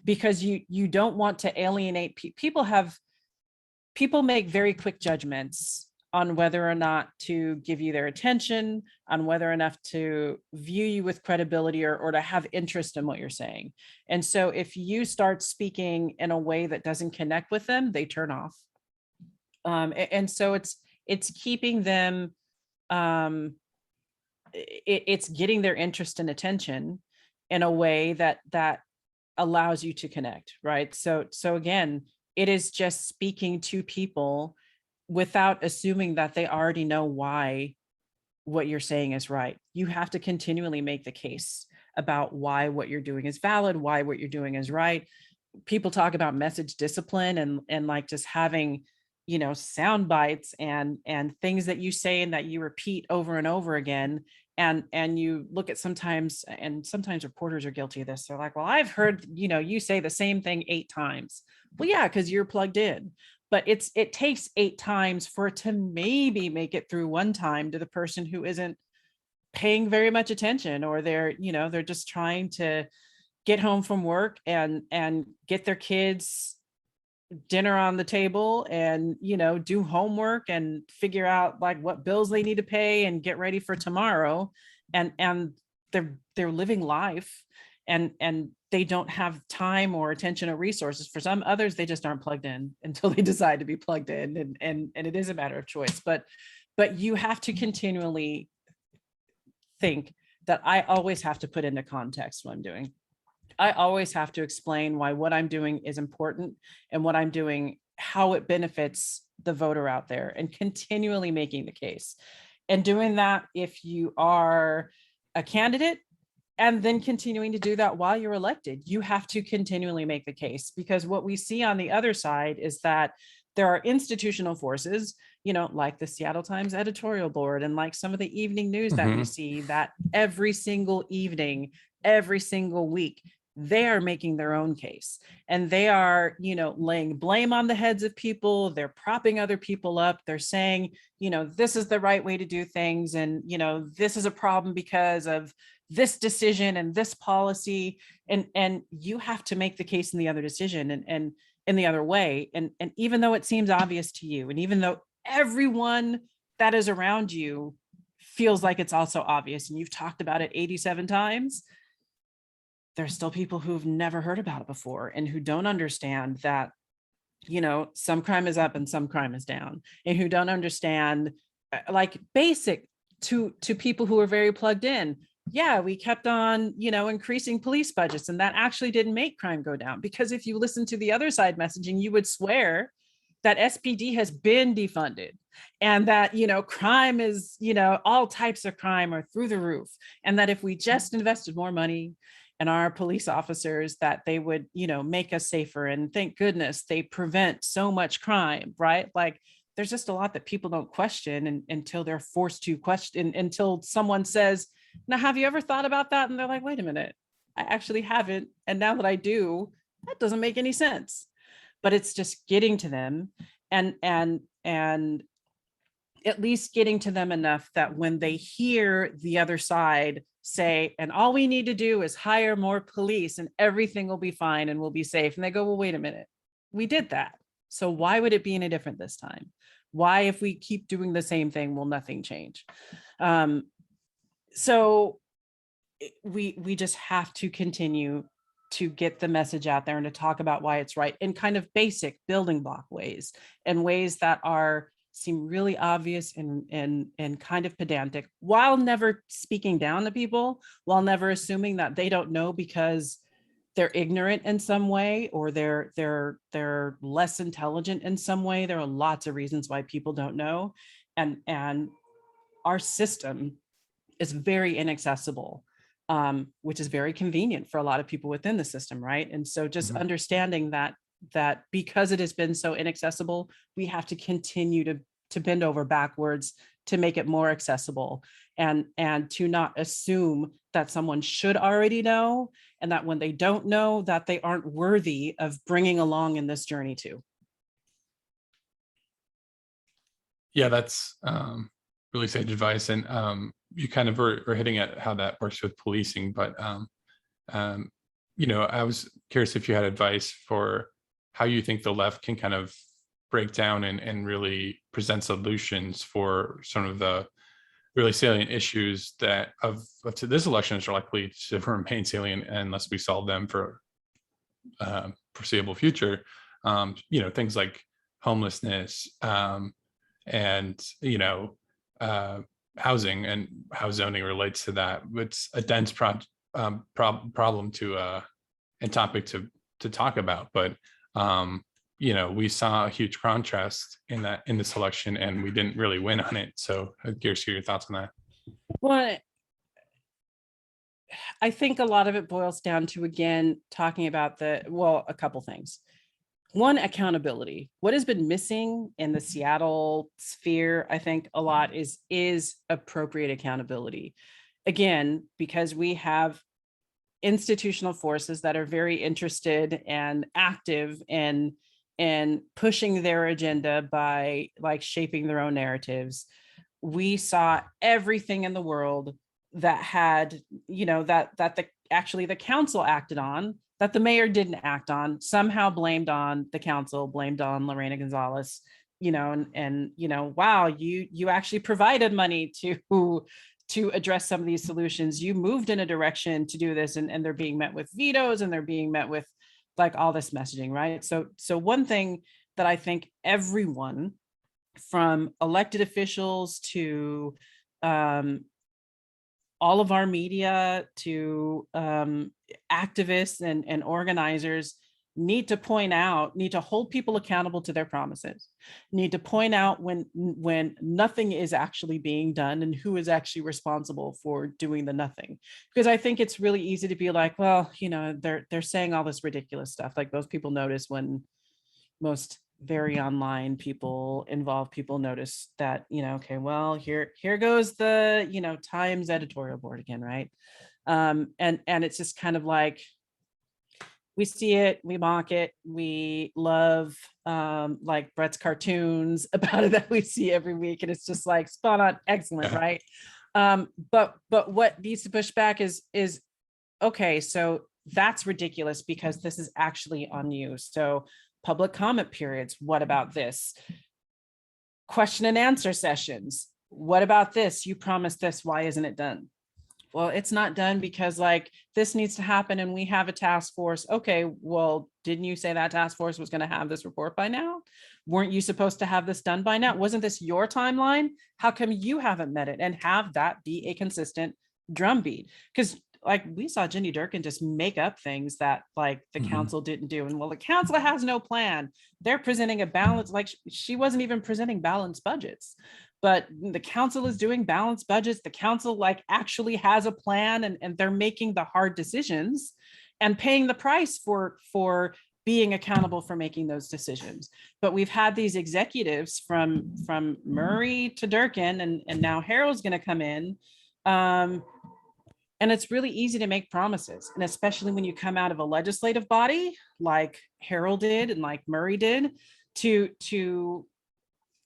B: because you don't want to alienate people. People make very quick judgments on whether or not to give you their attention, on whether enough to view you with credibility or to have interest in what you're saying. And so if you start speaking in a way that doesn't connect with them, they turn off. And so it's keeping them, it's getting their interest and attention in a way that allows you to connect, right? So again, it is just speaking to people without assuming that they already know why what you're saying is right. You have to continually make the case about why what you're doing is valid, why what you're doing is right. People talk about message discipline and like just having, sound bites and things that you say and that you repeat over and over again. And you look at sometimes reporters are guilty of this. They're like, well, I've heard, you say the same thing 8 times. Well, yeah, because you're plugged in. But it takes 8 times for it to maybe make it through one time to the person who isn't paying very much attention, or they're just trying to get home from work and get their kids dinner on the table and do homework and figure out like what bills they need to pay and get ready for tomorrow, and they're living life, and they don't have time or attention or resources. For some others, they just aren't plugged in until they decide to be plugged in, and it is a matter of choice. But you have to continually think that I always have to put into context what I'm doing. I always have to explain why what I'm doing is important and what I'm doing, how it benefits the voter out there, and continually making the case. And doing that if you are a candidate, and then continuing to do that while you're elected. You have to continually make the case, because what we see on the other side is that there are institutional forces, like the Seattle Times editorial board and like some of the evening news that we see, that every single evening, every single week, they are making their own case, and they are, laying blame on the heads of people. They're propping other people up. They're saying, this is the right way to do things. And, this is a problem because of this decision and this policy. And you have to make the case in the other decision and in the other way. And even though it seems obvious to you, and even though everyone that is around you feels like it's also obvious, and you've talked about it 87 times, there's still people who've never heard about it before and who don't understand that, some crime is up and some crime is down, and who don't understand, like, basic to people who are very plugged in. Yeah, we kept on, increasing police budgets, and that actually didn't make crime go down, because if you listen to the other side messaging, you would swear that SPD has been defunded, and that, crime is, all types of crime are through the roof. And that if we just invested more money in our police officers, that they would, make us safer. And thank goodness they prevent so much crime, right? Like, there's just a lot that people don't question until they're forced to question, until someone says, now, have you ever thought about that? And they're like, wait a minute, I actually haven't. And now that I do, that doesn't make any sense. But it's just getting to them, and at least getting to them enough that when they hear the other side say, and all we need to do is hire more police and everything will be fine and we'll be safe. And they go, well, wait a minute, we did that. So why would it be any different this time? Why, if we keep doing the same thing, will nothing change? So we just have to continue to get the message out there and to talk about why it's right in kind of basic building block ways, and ways that seem really obvious and kind of pedantic, while never speaking down to people, while never assuming that they don't know because they're ignorant in some way, or they're less intelligent in some way. There are lots of reasons why people don't know, and our system is very inaccessible, which is very convenient for a lot of people within the system, right? And so just understanding that because it has been so inaccessible, we have to continue to bend over backwards to make it more accessible, and to not assume that someone should already know, and that when they don't know, that they aren't worthy of bringing along in this journey too.
A: Yeah, that's really sage advice. And you kind of were hitting at how that works with policing, but I was curious if you had advice for how you think the left can kind of break down and really present solutions for some of the really salient issues that to this election are likely to remain salient unless we solve them for foreseeable future. Things like homelessness, and housing, and how zoning relates to that. It's a dense problem and topic to talk about, but we saw a huge contrast in this election, and we didn't really win on it. So I'm curious to hear your thoughts on that.
B: Well, I think a lot of it boils down to, again, talking about a couple things. One, accountability. What has been missing in the Seattle sphere, I think, a lot is appropriate accountability. Again, because we have institutional forces that are very interested and active in pushing their agenda by, like, shaping their own narratives. We saw everything in the world that had, that the council acted on, that the mayor didn't act on, somehow blamed on the council, blamed on Lorena Gonzalez, wow, you actually provided money to to address some of these solutions. You moved in a direction to do this, and they're being met with vetoes, and they're being met with like all this messaging, right? So one thing that I think everyone, from elected officials to all of our media to activists and organizers, need to hold people accountable to their promises, need to point out when nothing is actually being done and who is actually responsible for doing the nothing. Because I think it's really easy to be like, well, they're saying all this ridiculous stuff. Like most people notice when most very online people notice that, okay, well, here goes the, Times editorial board again, right? And it's just kind of like, we see it, we mock it, we love like Brett's cartoons about it that we see every week, and it's just like spot on, excellent,
A: Yeah.
B: right? But what needs to push back is okay, so that's ridiculous because this is actually on you. So public comment periods, what about this? Question and answer sessions, what about this? You promised this, why isn't it done? Well, it's not done because like this needs to happen and we have a task force. Okay, well, didn't you say that task force was going to have this report by now? Weren't you supposed to have this done by now? Wasn't this your timeline? How come you haven't met it? And have that be a consistent drumbeat? Because like we saw Jenny Durkin just make up things that like the council didn't do. And well, the council has no plan. They're presenting a balance, like she wasn't even presenting balanced budgets. But the council is doing balanced budgets. The council like actually has a plan, and they're making the hard decisions and paying the price for being accountable for making those decisions. But we've had these executives from Murray to Durkin, and now Harold's going to come in. And it's really easy to make promises. And especially when you come out of a legislative body like Harold did and like Murray did, to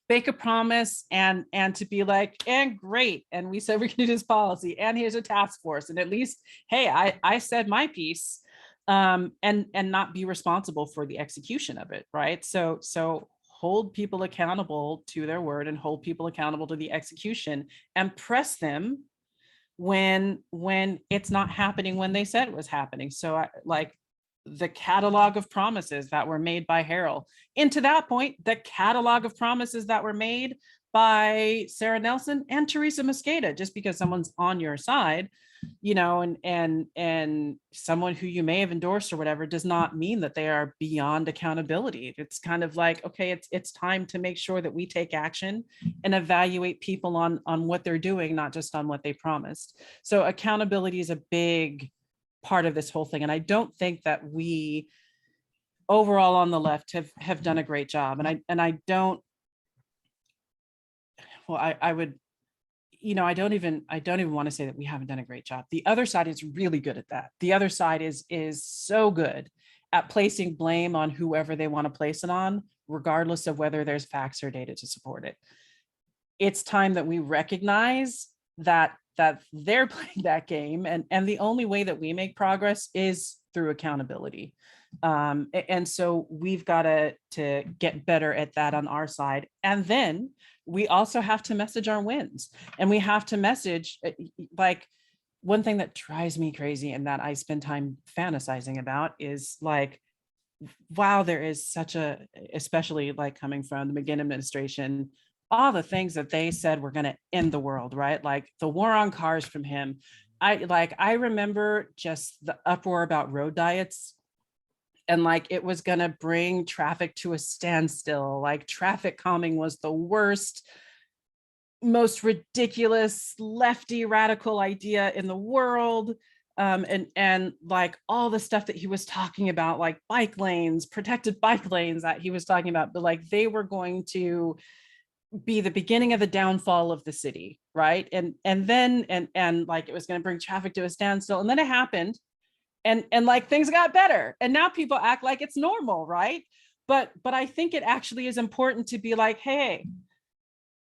B: make a promise and to be like, and great, and we said we're gonna do this policy, and here's a task force, and at least, hey, I said my piece, and not be responsible for the execution of it, right? So hold people accountable to their word and hold people accountable to the execution, and press them when it's not happening when they said it was happening. So I like the catalog of promises that were made by Harold. And to that point, the catalog of promises that were made by Sarah Nelson and Teresa Mosqueda. Just because someone's on your side, and someone who you may have endorsed or whatever, does not mean that they are beyond accountability. It's kind of like, okay, it's time to make sure that we take action and evaluate people on what they're doing, not just on what they promised. So accountability is a big part of this whole thing. And I don't think that we overall on the left have done a great job. And I don't, well, I would, I don't even want to say that we haven't done a great job. The other side is really good at that. The other side is so good at placing blame on whoever they want to place it on, regardless of whether there's facts or data to support it. It's time that we recognize that they're playing that game, and the only way that we make progress is through accountability. And so we've got to get better at that on our side. And then we also have to message our wins, and we have to message, like, one thing that drives me crazy and that I spend time fantasizing about is like, wow, there is such a, especially like coming from the McGinn administration, all the things that they said were going to end the world, right? Like the war on cars from him. I remember just the uproar about road diets, and like it was going to bring traffic to a standstill. Like traffic calming was the worst, most ridiculous lefty radical idea in the world. And like all the stuff that he was talking about, like bike lanes, protected bike lanes that he was talking about, but like they were going to be the beginning of the downfall of the city, right? And then like it was going to bring traffic to a standstill, and then it happened, and like things got better, and now people act like it's normal, right? But I think it actually is important to be like, hey,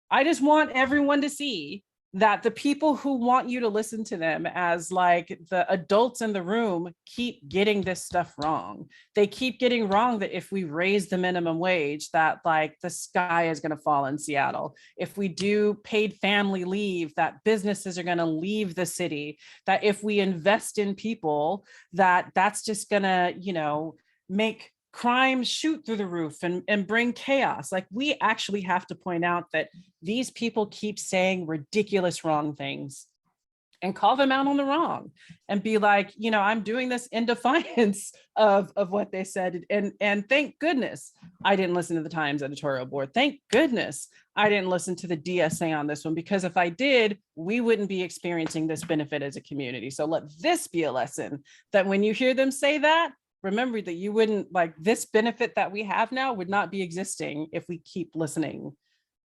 B: I just want everyone to see that the people who want you to listen to them as like the adults in the room keep getting this stuff wrong. They keep getting wrong that if we raise the minimum wage, that like the sky is going to fall in Seattle. If we do paid family leave, that businesses are going to leave the city. That if we invest in people, that that's just going to, you know, make crime shoot through the roof and bring chaos. Like, we actually have to point out that these people keep saying ridiculous wrong things and call them out on the wrong and be like, you know, I'm doing this in defiance of what they said. And thank goodness I didn't listen to the Times editorial board. Thank goodness I didn't listen to the DSA on this one, because if I did, we wouldn't be experiencing this benefit as a community. So let this be a lesson that when you hear them say that, remember that you wouldn't, like, this benefit that we have now would not be existing if we keep listening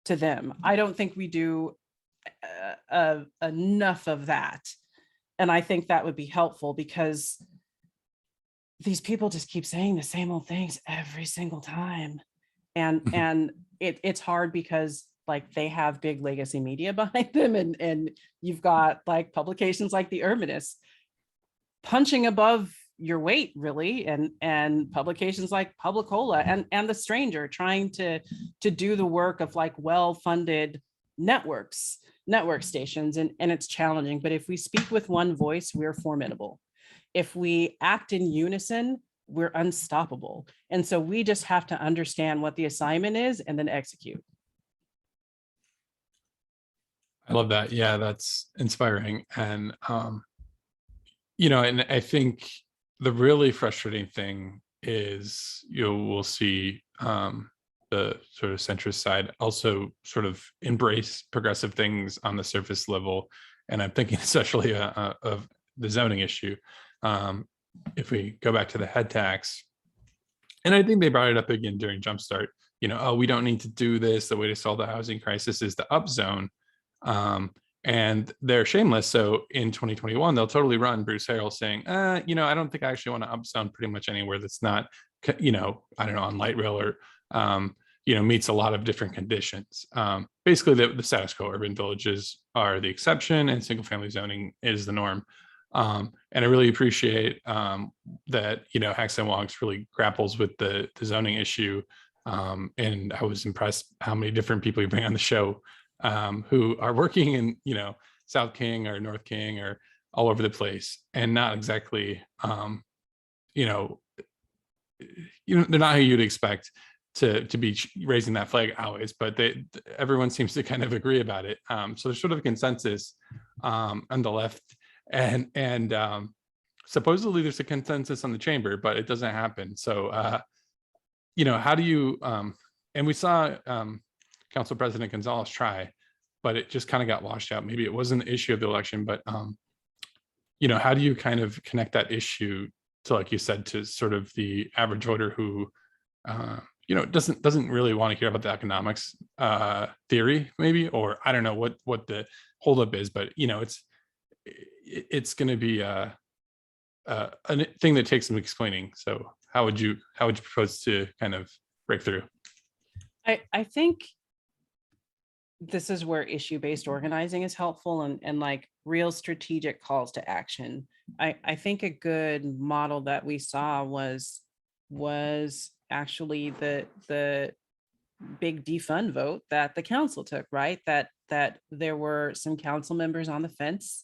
B: to them. I don't think we do enough of that. And I think that would be helpful, because these people just keep saying the same old things every single time. And it's hard because like they have big legacy media behind them, and you've got like publications like the Urbanist punching above your weight, really, and publications like Publicola and The Stranger trying to do the work of like well-funded network stations, and it's challenging. But if we speak with one voice, we're formidable. If we act in unison, we're unstoppable. And so we just have to understand what the assignment is and then execute.
A: I love that. Yeah, that's inspiring. And you know, and I think the really frustrating thing is we'll see the sort of centrist side also sort of embrace progressive things on the surface level. And I'm thinking especially of the zoning issue. If we go back to the head tax, and I think they brought it up again during Jumpstart, you know, oh, we don't need to do this. The way to solve the housing crisis is to upzone. And they're shameless. So in 2021, they'll totally run Bruce Harrell saying, you know, I don't think I actually want to upzone pretty much anywhere that's not, you know, I don't know, on light rail or, you know, meets a lot of different conditions. Basically, the status quo, urban villages are the exception and single family zoning is the norm. And I really appreciate that, you know, Hacks Wonks really grapples with the zoning issue. And I was impressed how many different people you bring on the show who are working in, you know, South King or North King or all over the place, and not exactly, you know, they're not who you'd expect to be raising that flag always, but everyone seems to kind of agree about it. So there's sort of a consensus on the left, and supposedly there's a consensus on the chamber, but it doesn't happen. So, you know, how do you, and we saw Council President Gonzalez try, but it just kind of got washed out. Maybe it wasn't the issue of the election, but you know, how do you kind of connect that issue to, like you said, to sort of the average voter who, you know, doesn't really want to hear about the economics theory, maybe, or I don't know what the holdup is, but you know, it's going to be a thing that takes some explaining. So how would you propose to kind of break through?
B: I think this is where issue-based organizing is helpful, and like real strategic calls to action. I think a good model that we saw was actually the big defund vote that the council took, right? That there were some council members on the fence.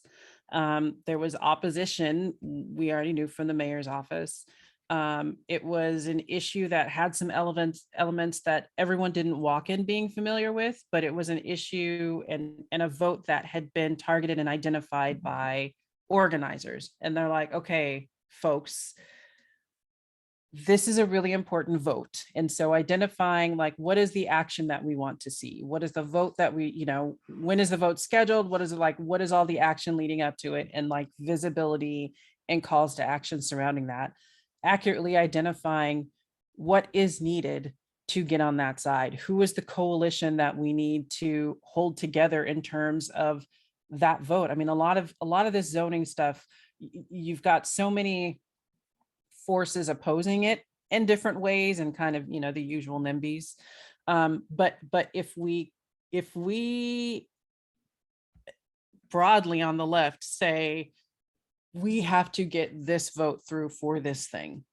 B: There was opposition, we already knew from the mayor's office. It was an issue that had some elements that everyone didn't walk in being familiar with, but it was an issue and a vote that had been targeted and identified by organizers. And they're like, okay, folks, this is a really important vote. And so identifying like, what is the action that we want to see? What is the vote that we, you know, when is the vote scheduled? What is it like? What is all the action leading up to it? And like visibility and calls to action surrounding that. Accurately identifying what is needed to get on that side. Who is the coalition that we need to hold together in terms of that vote? I mean, a lot of this zoning stuff, you've got so many forces opposing it in different ways and kind of, you know, the usual NIMBYs. But if we broadly on the left say, we have to get this vote through for this thing.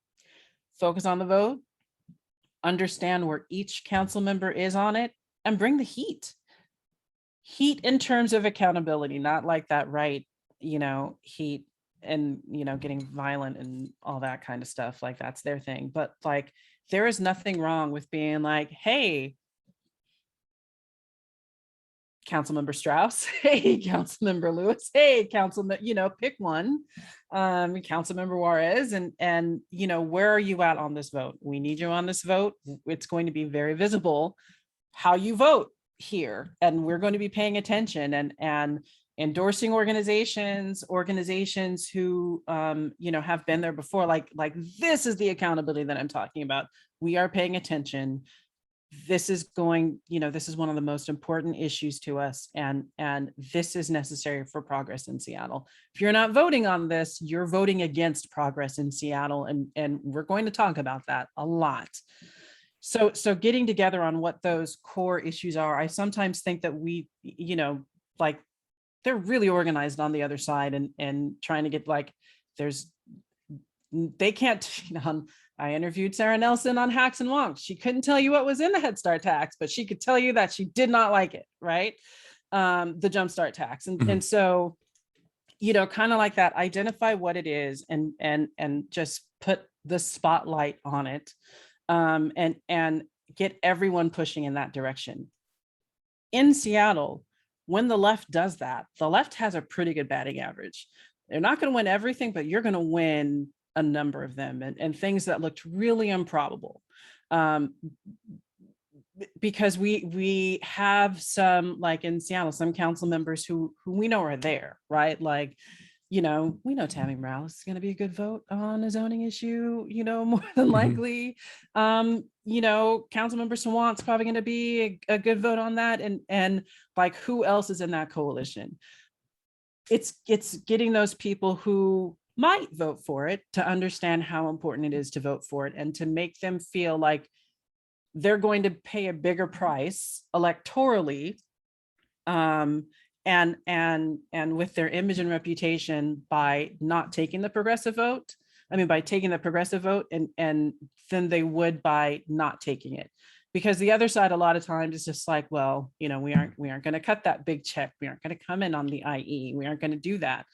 B: Focus on the vote, understand where each council member is on it, and bring the heat. Heat in terms of accountability, not like that, right? Heat and, getting violent and all that kind of stuff. Like that's their thing. But like, there is nothing wrong with being like, hey, Councilmember Strauss, hey, Councilmember Lewis, hey, Councilman, pick one, Councilmember Juarez, and where are you at on this vote? We need you on this vote. It's going to be very visible how you vote here, and we're going to be paying attention and endorsing organizations who have been there before. Like this is the accountability that I'm talking about. We are paying attention. This is going, this is one of the most important issues to us, and this is necessary for progress in Seattle. If you're not voting on this, you're voting against progress in Seattle, and we're going to talk about that a lot. So getting together on what those core issues are, I sometimes think that we, like they're really organized on the other side and trying to get like, they can't, I interviewed Sarah Nelson on Hacks and Wonks. She couldn't tell you what was in the Head Start tax, but she could tell you that she did not like it, right? The Jumpstart tax. And so, kind of like that, identify what it is and just put the spotlight on it, and get everyone pushing in that direction. In Seattle, when the left does that, the left has a pretty good batting average. They're not going to win everything, but you're going to win a number of them, and things that looked really improbable, because we have some, like in Seattle, some council members who we know are there, right? Like, we know Tammy Morales is going to be a good vote on a zoning issue, more than likely. Councilmember Sawant's probably going to be a good vote on that, and like, who else is in that coalition? It's getting those people who might vote for it to understand how important it is to vote for it, and to make them feel like they're going to pay a bigger price electorally, and with their image and reputation by not taking the progressive vote. By taking the progressive vote, and than they would by not taking it. Because the other side, a lot of times, is just like, well, we aren't going to cut that big check. We aren't going to come in on the IE. We aren't going to do that.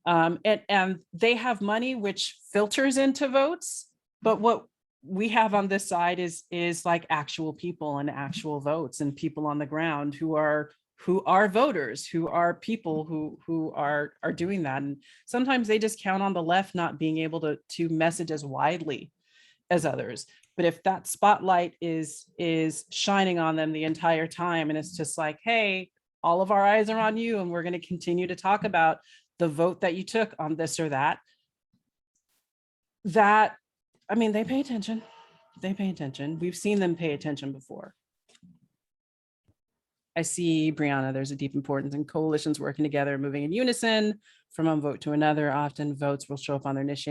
B: And they have money which filters into votes, but what we have on this side is like actual people and actual votes, and people on the ground who are voters, who are people who are doing that. And sometimes they just count on the left not being able to message as widely as others. But if that spotlight is shining on them the entire time, and it's just like, hey, all of our eyes are on you, and we're going to continue to talk about the vote that you took on this or that, they pay attention. They pay attention. We've seen them pay attention before. I see, Brianna, there's a deep importance in coalitions working together, moving in unison from one vote to another. Often votes will show up on their niche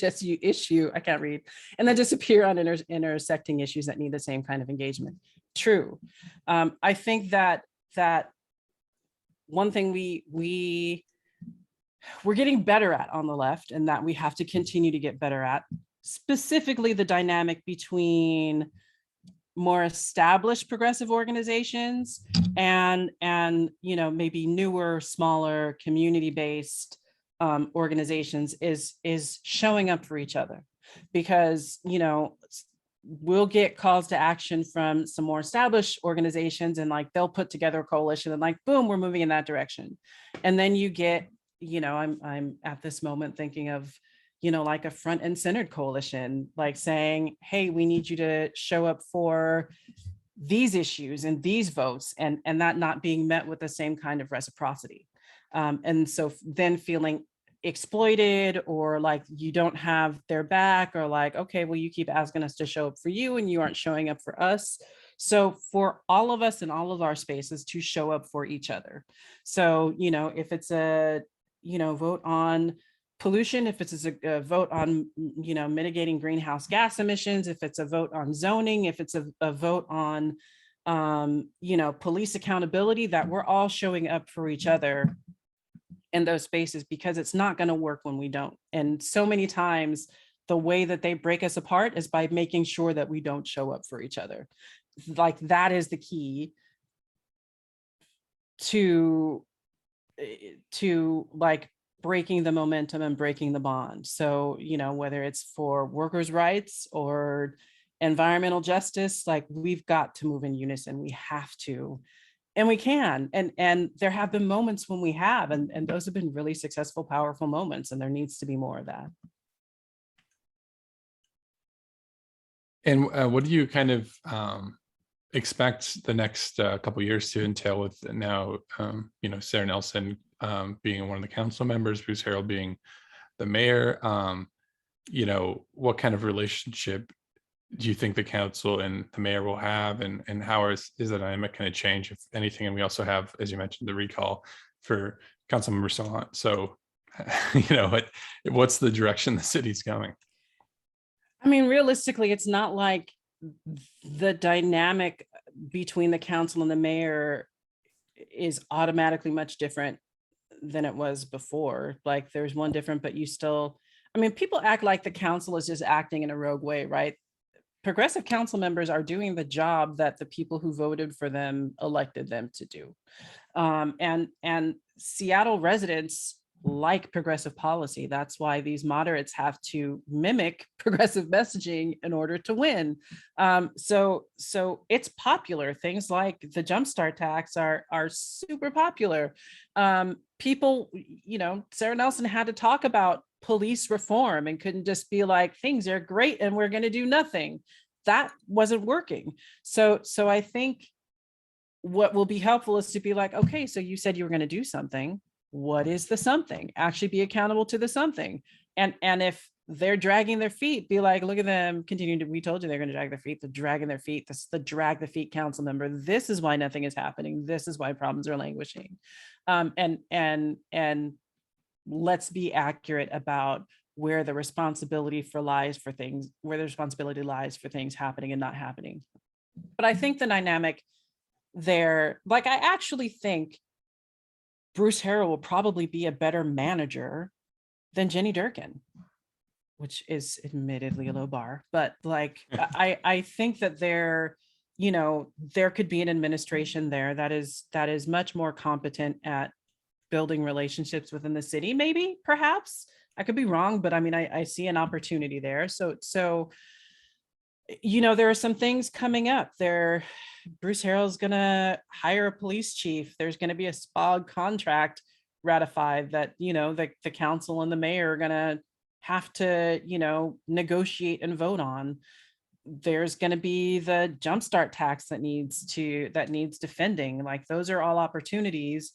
B: issue, I can't read, and then disappear on intersecting issues that need the same kind of engagement. True. I think that one thing we're getting better at on the left, and that we have to continue to get better at, specifically the dynamic between more established progressive organizations and maybe newer, smaller, community-based organizations, is showing up for each other. Because we'll get calls to action from some more established organizations, and like they'll put together a coalition, and like, boom, we're moving in that direction. And then you get, I'm at this moment thinking of, like a front and centered coalition, like saying, hey, we need you to show up for these issues and these votes, and that not being met with the same kind of reciprocity. And so then feeling exploited, or like you don't have their back, or like, okay, well, you keep asking us to show up for you and you aren't showing up for us. So for all of us in all of our spaces to show up for each other. So, if it's a, vote on pollution, if it's a vote on, mitigating greenhouse gas emissions, if it's a vote on zoning, if it's a vote on, you know, police accountability, that we're all showing up for each other in those spaces, because it's not going to work when we don't. And so many times the way that they break us apart is by making sure that we don't show up for each other. Like that is the key to like breaking the momentum and breaking the bond. So, you know, whether it's for workers' rights or environmental justice, like we've got to move in unison. We have to, and we can. And there have been moments when we have, and those have been really successful, powerful moments, and there needs to be more of that.
A: And what do you kind of expect the next couple of years to entail, with now, you know, Sarah Nelson being one of the council members, Bruce Harrell being the mayor? You know, what kind of relationship do you think the council and the mayor will have, and how is the dynamic going to change, if anything? And we also have, as you mentioned, the recall for Councilmember Salant. So, you know, what's the direction the city's going?
B: I mean, realistically, it's not like the dynamic between the council and the mayor is automatically much different than it was before. Like there's one different, but you still, I mean, people act like the council is just acting in a rogue way, right? Progressive council members are doing the job that the people who voted for them elected them to do. And Seattle residents like progressive policy. That's why these moderates have to mimic progressive messaging in order to win. So it's popular. Things like the Jumpstart tax are super popular. People, you know, Sarah Nelson had to talk about police reform and couldn't just be like, things are great and we're going to do nothing. That wasn't working. So I think what will be helpful is to be like, okay, so you said you were going to do something. What is the something? Actually be accountable to the something. And if they're dragging their feet, be like, look at them continuing to, we told you they're going to drag their feet, they're dragging their feet. This is the drag the feet council member. This is why nothing is happening. This is why problems are languishing. And let's be accurate about where the responsibility lies for things happening and not happening. But I think the dynamic there, like, I actually think Bruce Harrell will probably be a better manager than Jenny Durkin, which is admittedly a low bar, but like, I think that there, you know, there could be an administration there that is much more competent at building relationships within the city. Maybe, perhaps, I could be wrong, but I mean, I see an opportunity there. So, you know, there are some things coming up there. Bruce Harrell's going to hire a police chief. There's going to be a SPOG contract ratified that, you know, the council and the mayor are going to have to, you know, negotiate and vote on. There's going to be the Jumpstart tax that needs defending. Like, those are all opportunities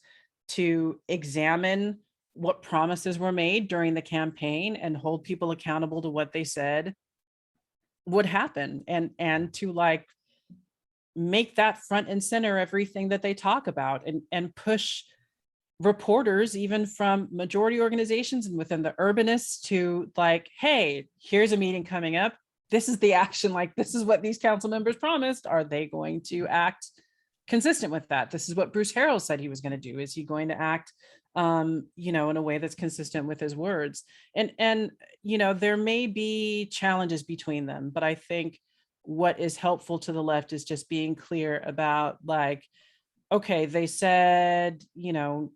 B: to examine what promises were made during the campaign and hold people accountable to what they said would happen, and to like make that front and center everything that they talk about, and push reporters even from majority organizations and within the Urbanists to like, hey, here's a meeting coming up. This is the action, like this is what these council members promised. Are they going to act consistent with that? This is what Bruce Harrell said he was going to do. Is he going to act you know, in a way that's consistent with his words? And you know, there may be challenges between them, but I think what is helpful to the left is just being clear about like, okay, they said, you know,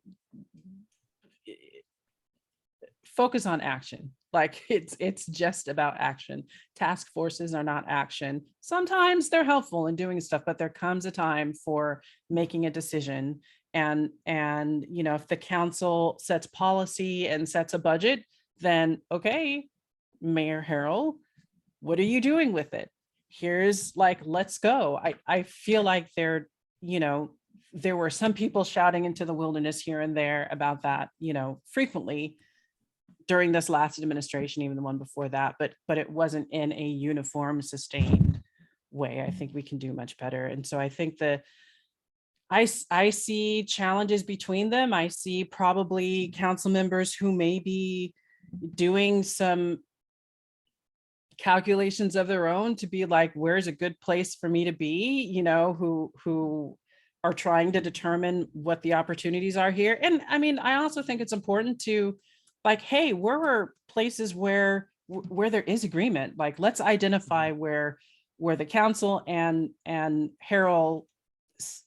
B: focus on action. Like it's just about action. Task forces are not action. Sometimes they're helpful in doing stuff, but there comes a time for making a decision. And you know, if the council sets policy and sets a budget, then okay, Mayor Harrell, what are you doing with it? Here's like, let's go. I feel like there, you know, there were some people shouting into the wilderness here and there about that, you know, frequently during this last administration, even the one before that, but it wasn't in a uniform, sustained way. I think we can do much better. And so I think that I see challenges between them. I see probably council members who may be doing some calculations of their own to be like, where's a good place for me to be, who are trying to determine what the opportunities are here. And I mean, I also think it's important to like, hey, where are places where there is agreement? Like, let's identify where the council and Harold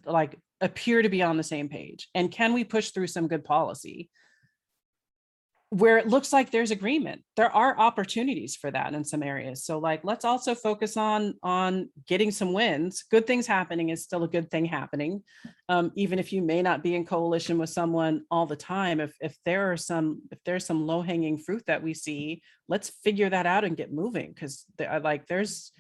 B: like appear to be on the same page. And can we push through some good policy where it looks like there's agreement? There are opportunities for that in some areas. So like, let's also focus on getting some wins. Good things happening is still a good thing happening. Even if you may not be in coalition with someone all the time, if there's some low hanging fruit that we see, let's figure that out and get moving. Cause like, there's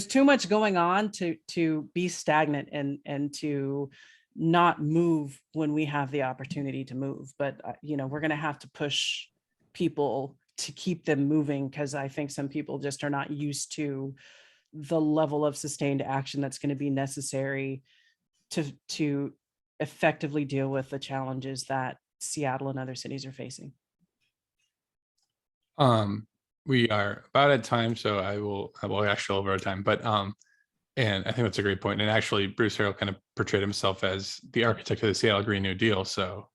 B: too much going on to be stagnant and to not move when we have the opportunity to move. But we're going to have to push people to keep them moving, because I think some people just are not used to the level of sustained action that's going to be necessary to effectively deal with the challenges that Seattle and other cities are facing.
A: We are about at time, so I will actually over our time, but and I think that's a great point. And actually, Bruce Harrell kind of portrayed himself as the architect of the Seattle Green New Deal. So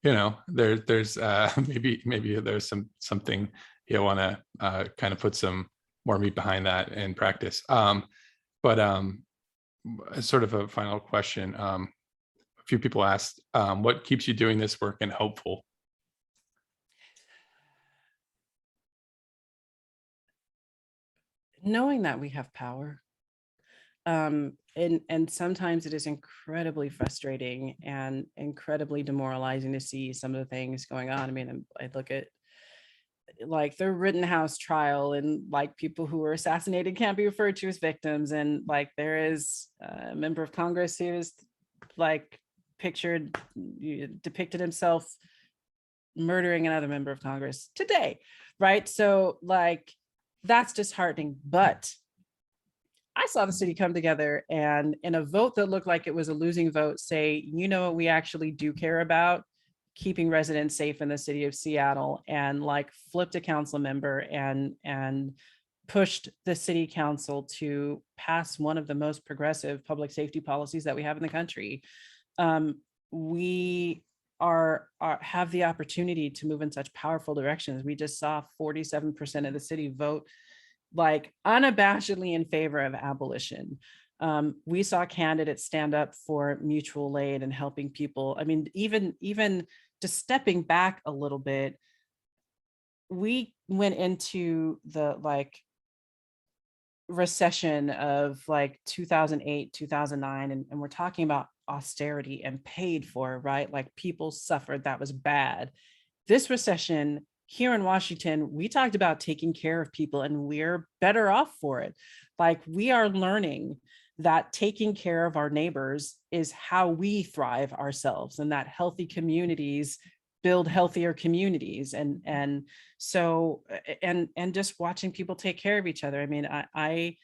A: there's maybe there's something you want to kind of put some more meat behind that in practice. But sort of a final question. A few people asked, what keeps you doing this work and hopeful?
B: Knowing that we have power. And sometimes it is incredibly frustrating and incredibly demoralizing to see some of the things going on. I mean, I look at like the Rittenhouse trial, and like people who were assassinated can't be referred to as victims. And like there is a member of Congress who is like depicted himself murdering another member of Congress today, right? So like that's disheartening. But I saw the city come together and in a vote that looked like it was a losing vote, say, you know what we actually do care about? Keeping residents safe in the city of Seattle, and like flipped a council member and pushed the city council to pass one of the most progressive public safety policies that we have in the country. We have the opportunity to move in such powerful directions. We just saw 47% of the city vote like unabashedly in favor of abolition. We saw candidates stand up for mutual aid and helping people. I mean, even just stepping back a little bit, we went into the like recession of like 2008, 2009, and we're talking about austerity and paid for, right? Like people suffered, that was bad. This recession here in Washington, we talked about taking care of people and we're better off for it. Like we are learning that taking care of our neighbors is how we thrive ourselves, and that healthy communities build healthier communities. And so, and just watching people take care of each other. I mean, I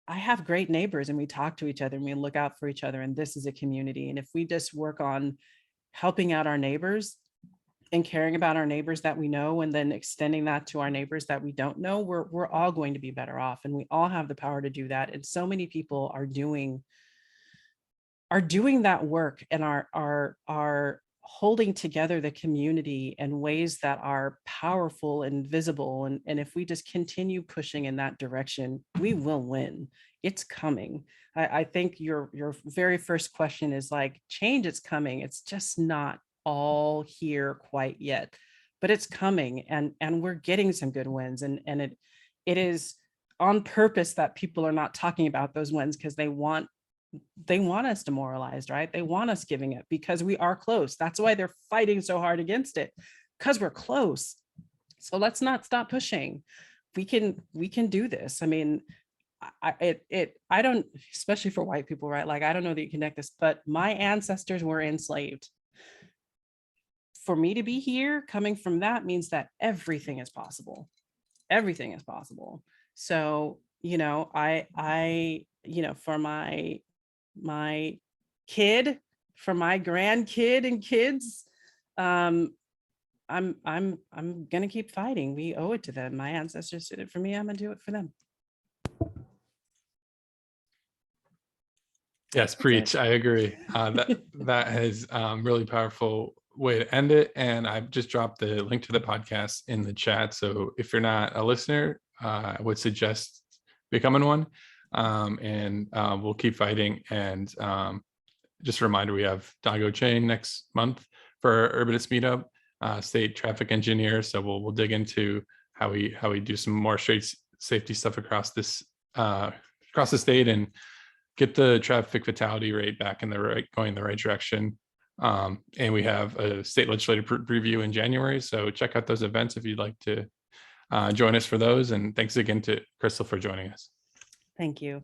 B: have great neighbors and we talk to each other and we look out for each other, and this is a community. And if we just work on helping out our neighbors and caring about our neighbors that we know, and then extending that to our neighbors that we don't know, we're all going to be better off, and we all have the power to do that. And so many people are doing that work and are holding together the community in ways that are powerful and visible. And if we just continue pushing in that direction, we will win. It's coming. I think your very first question is like, change is coming. It's just not all here quite yet, but it's coming, and we're getting some good wins, and it is on purpose that people are not talking about those wins, because they want us demoralized, right? They want us giving it because we are close. That's why they're fighting so hard against it, because we're close. So let's not stop pushing. We can do this. I mean, I don't, especially for white people, right? Like, I don't know that you connect this, but my ancestors were enslaved. For me to be here coming from that means that everything is possible. Everything is possible. So, I for my kid, for my grandkid and kids, I'm gonna keep fighting. We owe it to them. My ancestors did it for me. I'm gonna do it for them.
A: Yes, preach. I agree. That is really powerful way to end it. And I've just dropped the link to the podcast in the chat. So if you're not a listener, I would suggest becoming one. And we'll keep fighting. And just a reminder, we have Dago Chain next month for our Urbanist Meetup, state traffic engineer. So we'll dig into how we do some more street safety stuff across the state and get the traffic fatality rate back going in the right direction. And we have a state legislative review in January. So check out those events if you'd like to join us for those. And thanks again to Crystal for joining us.
B: Thank you.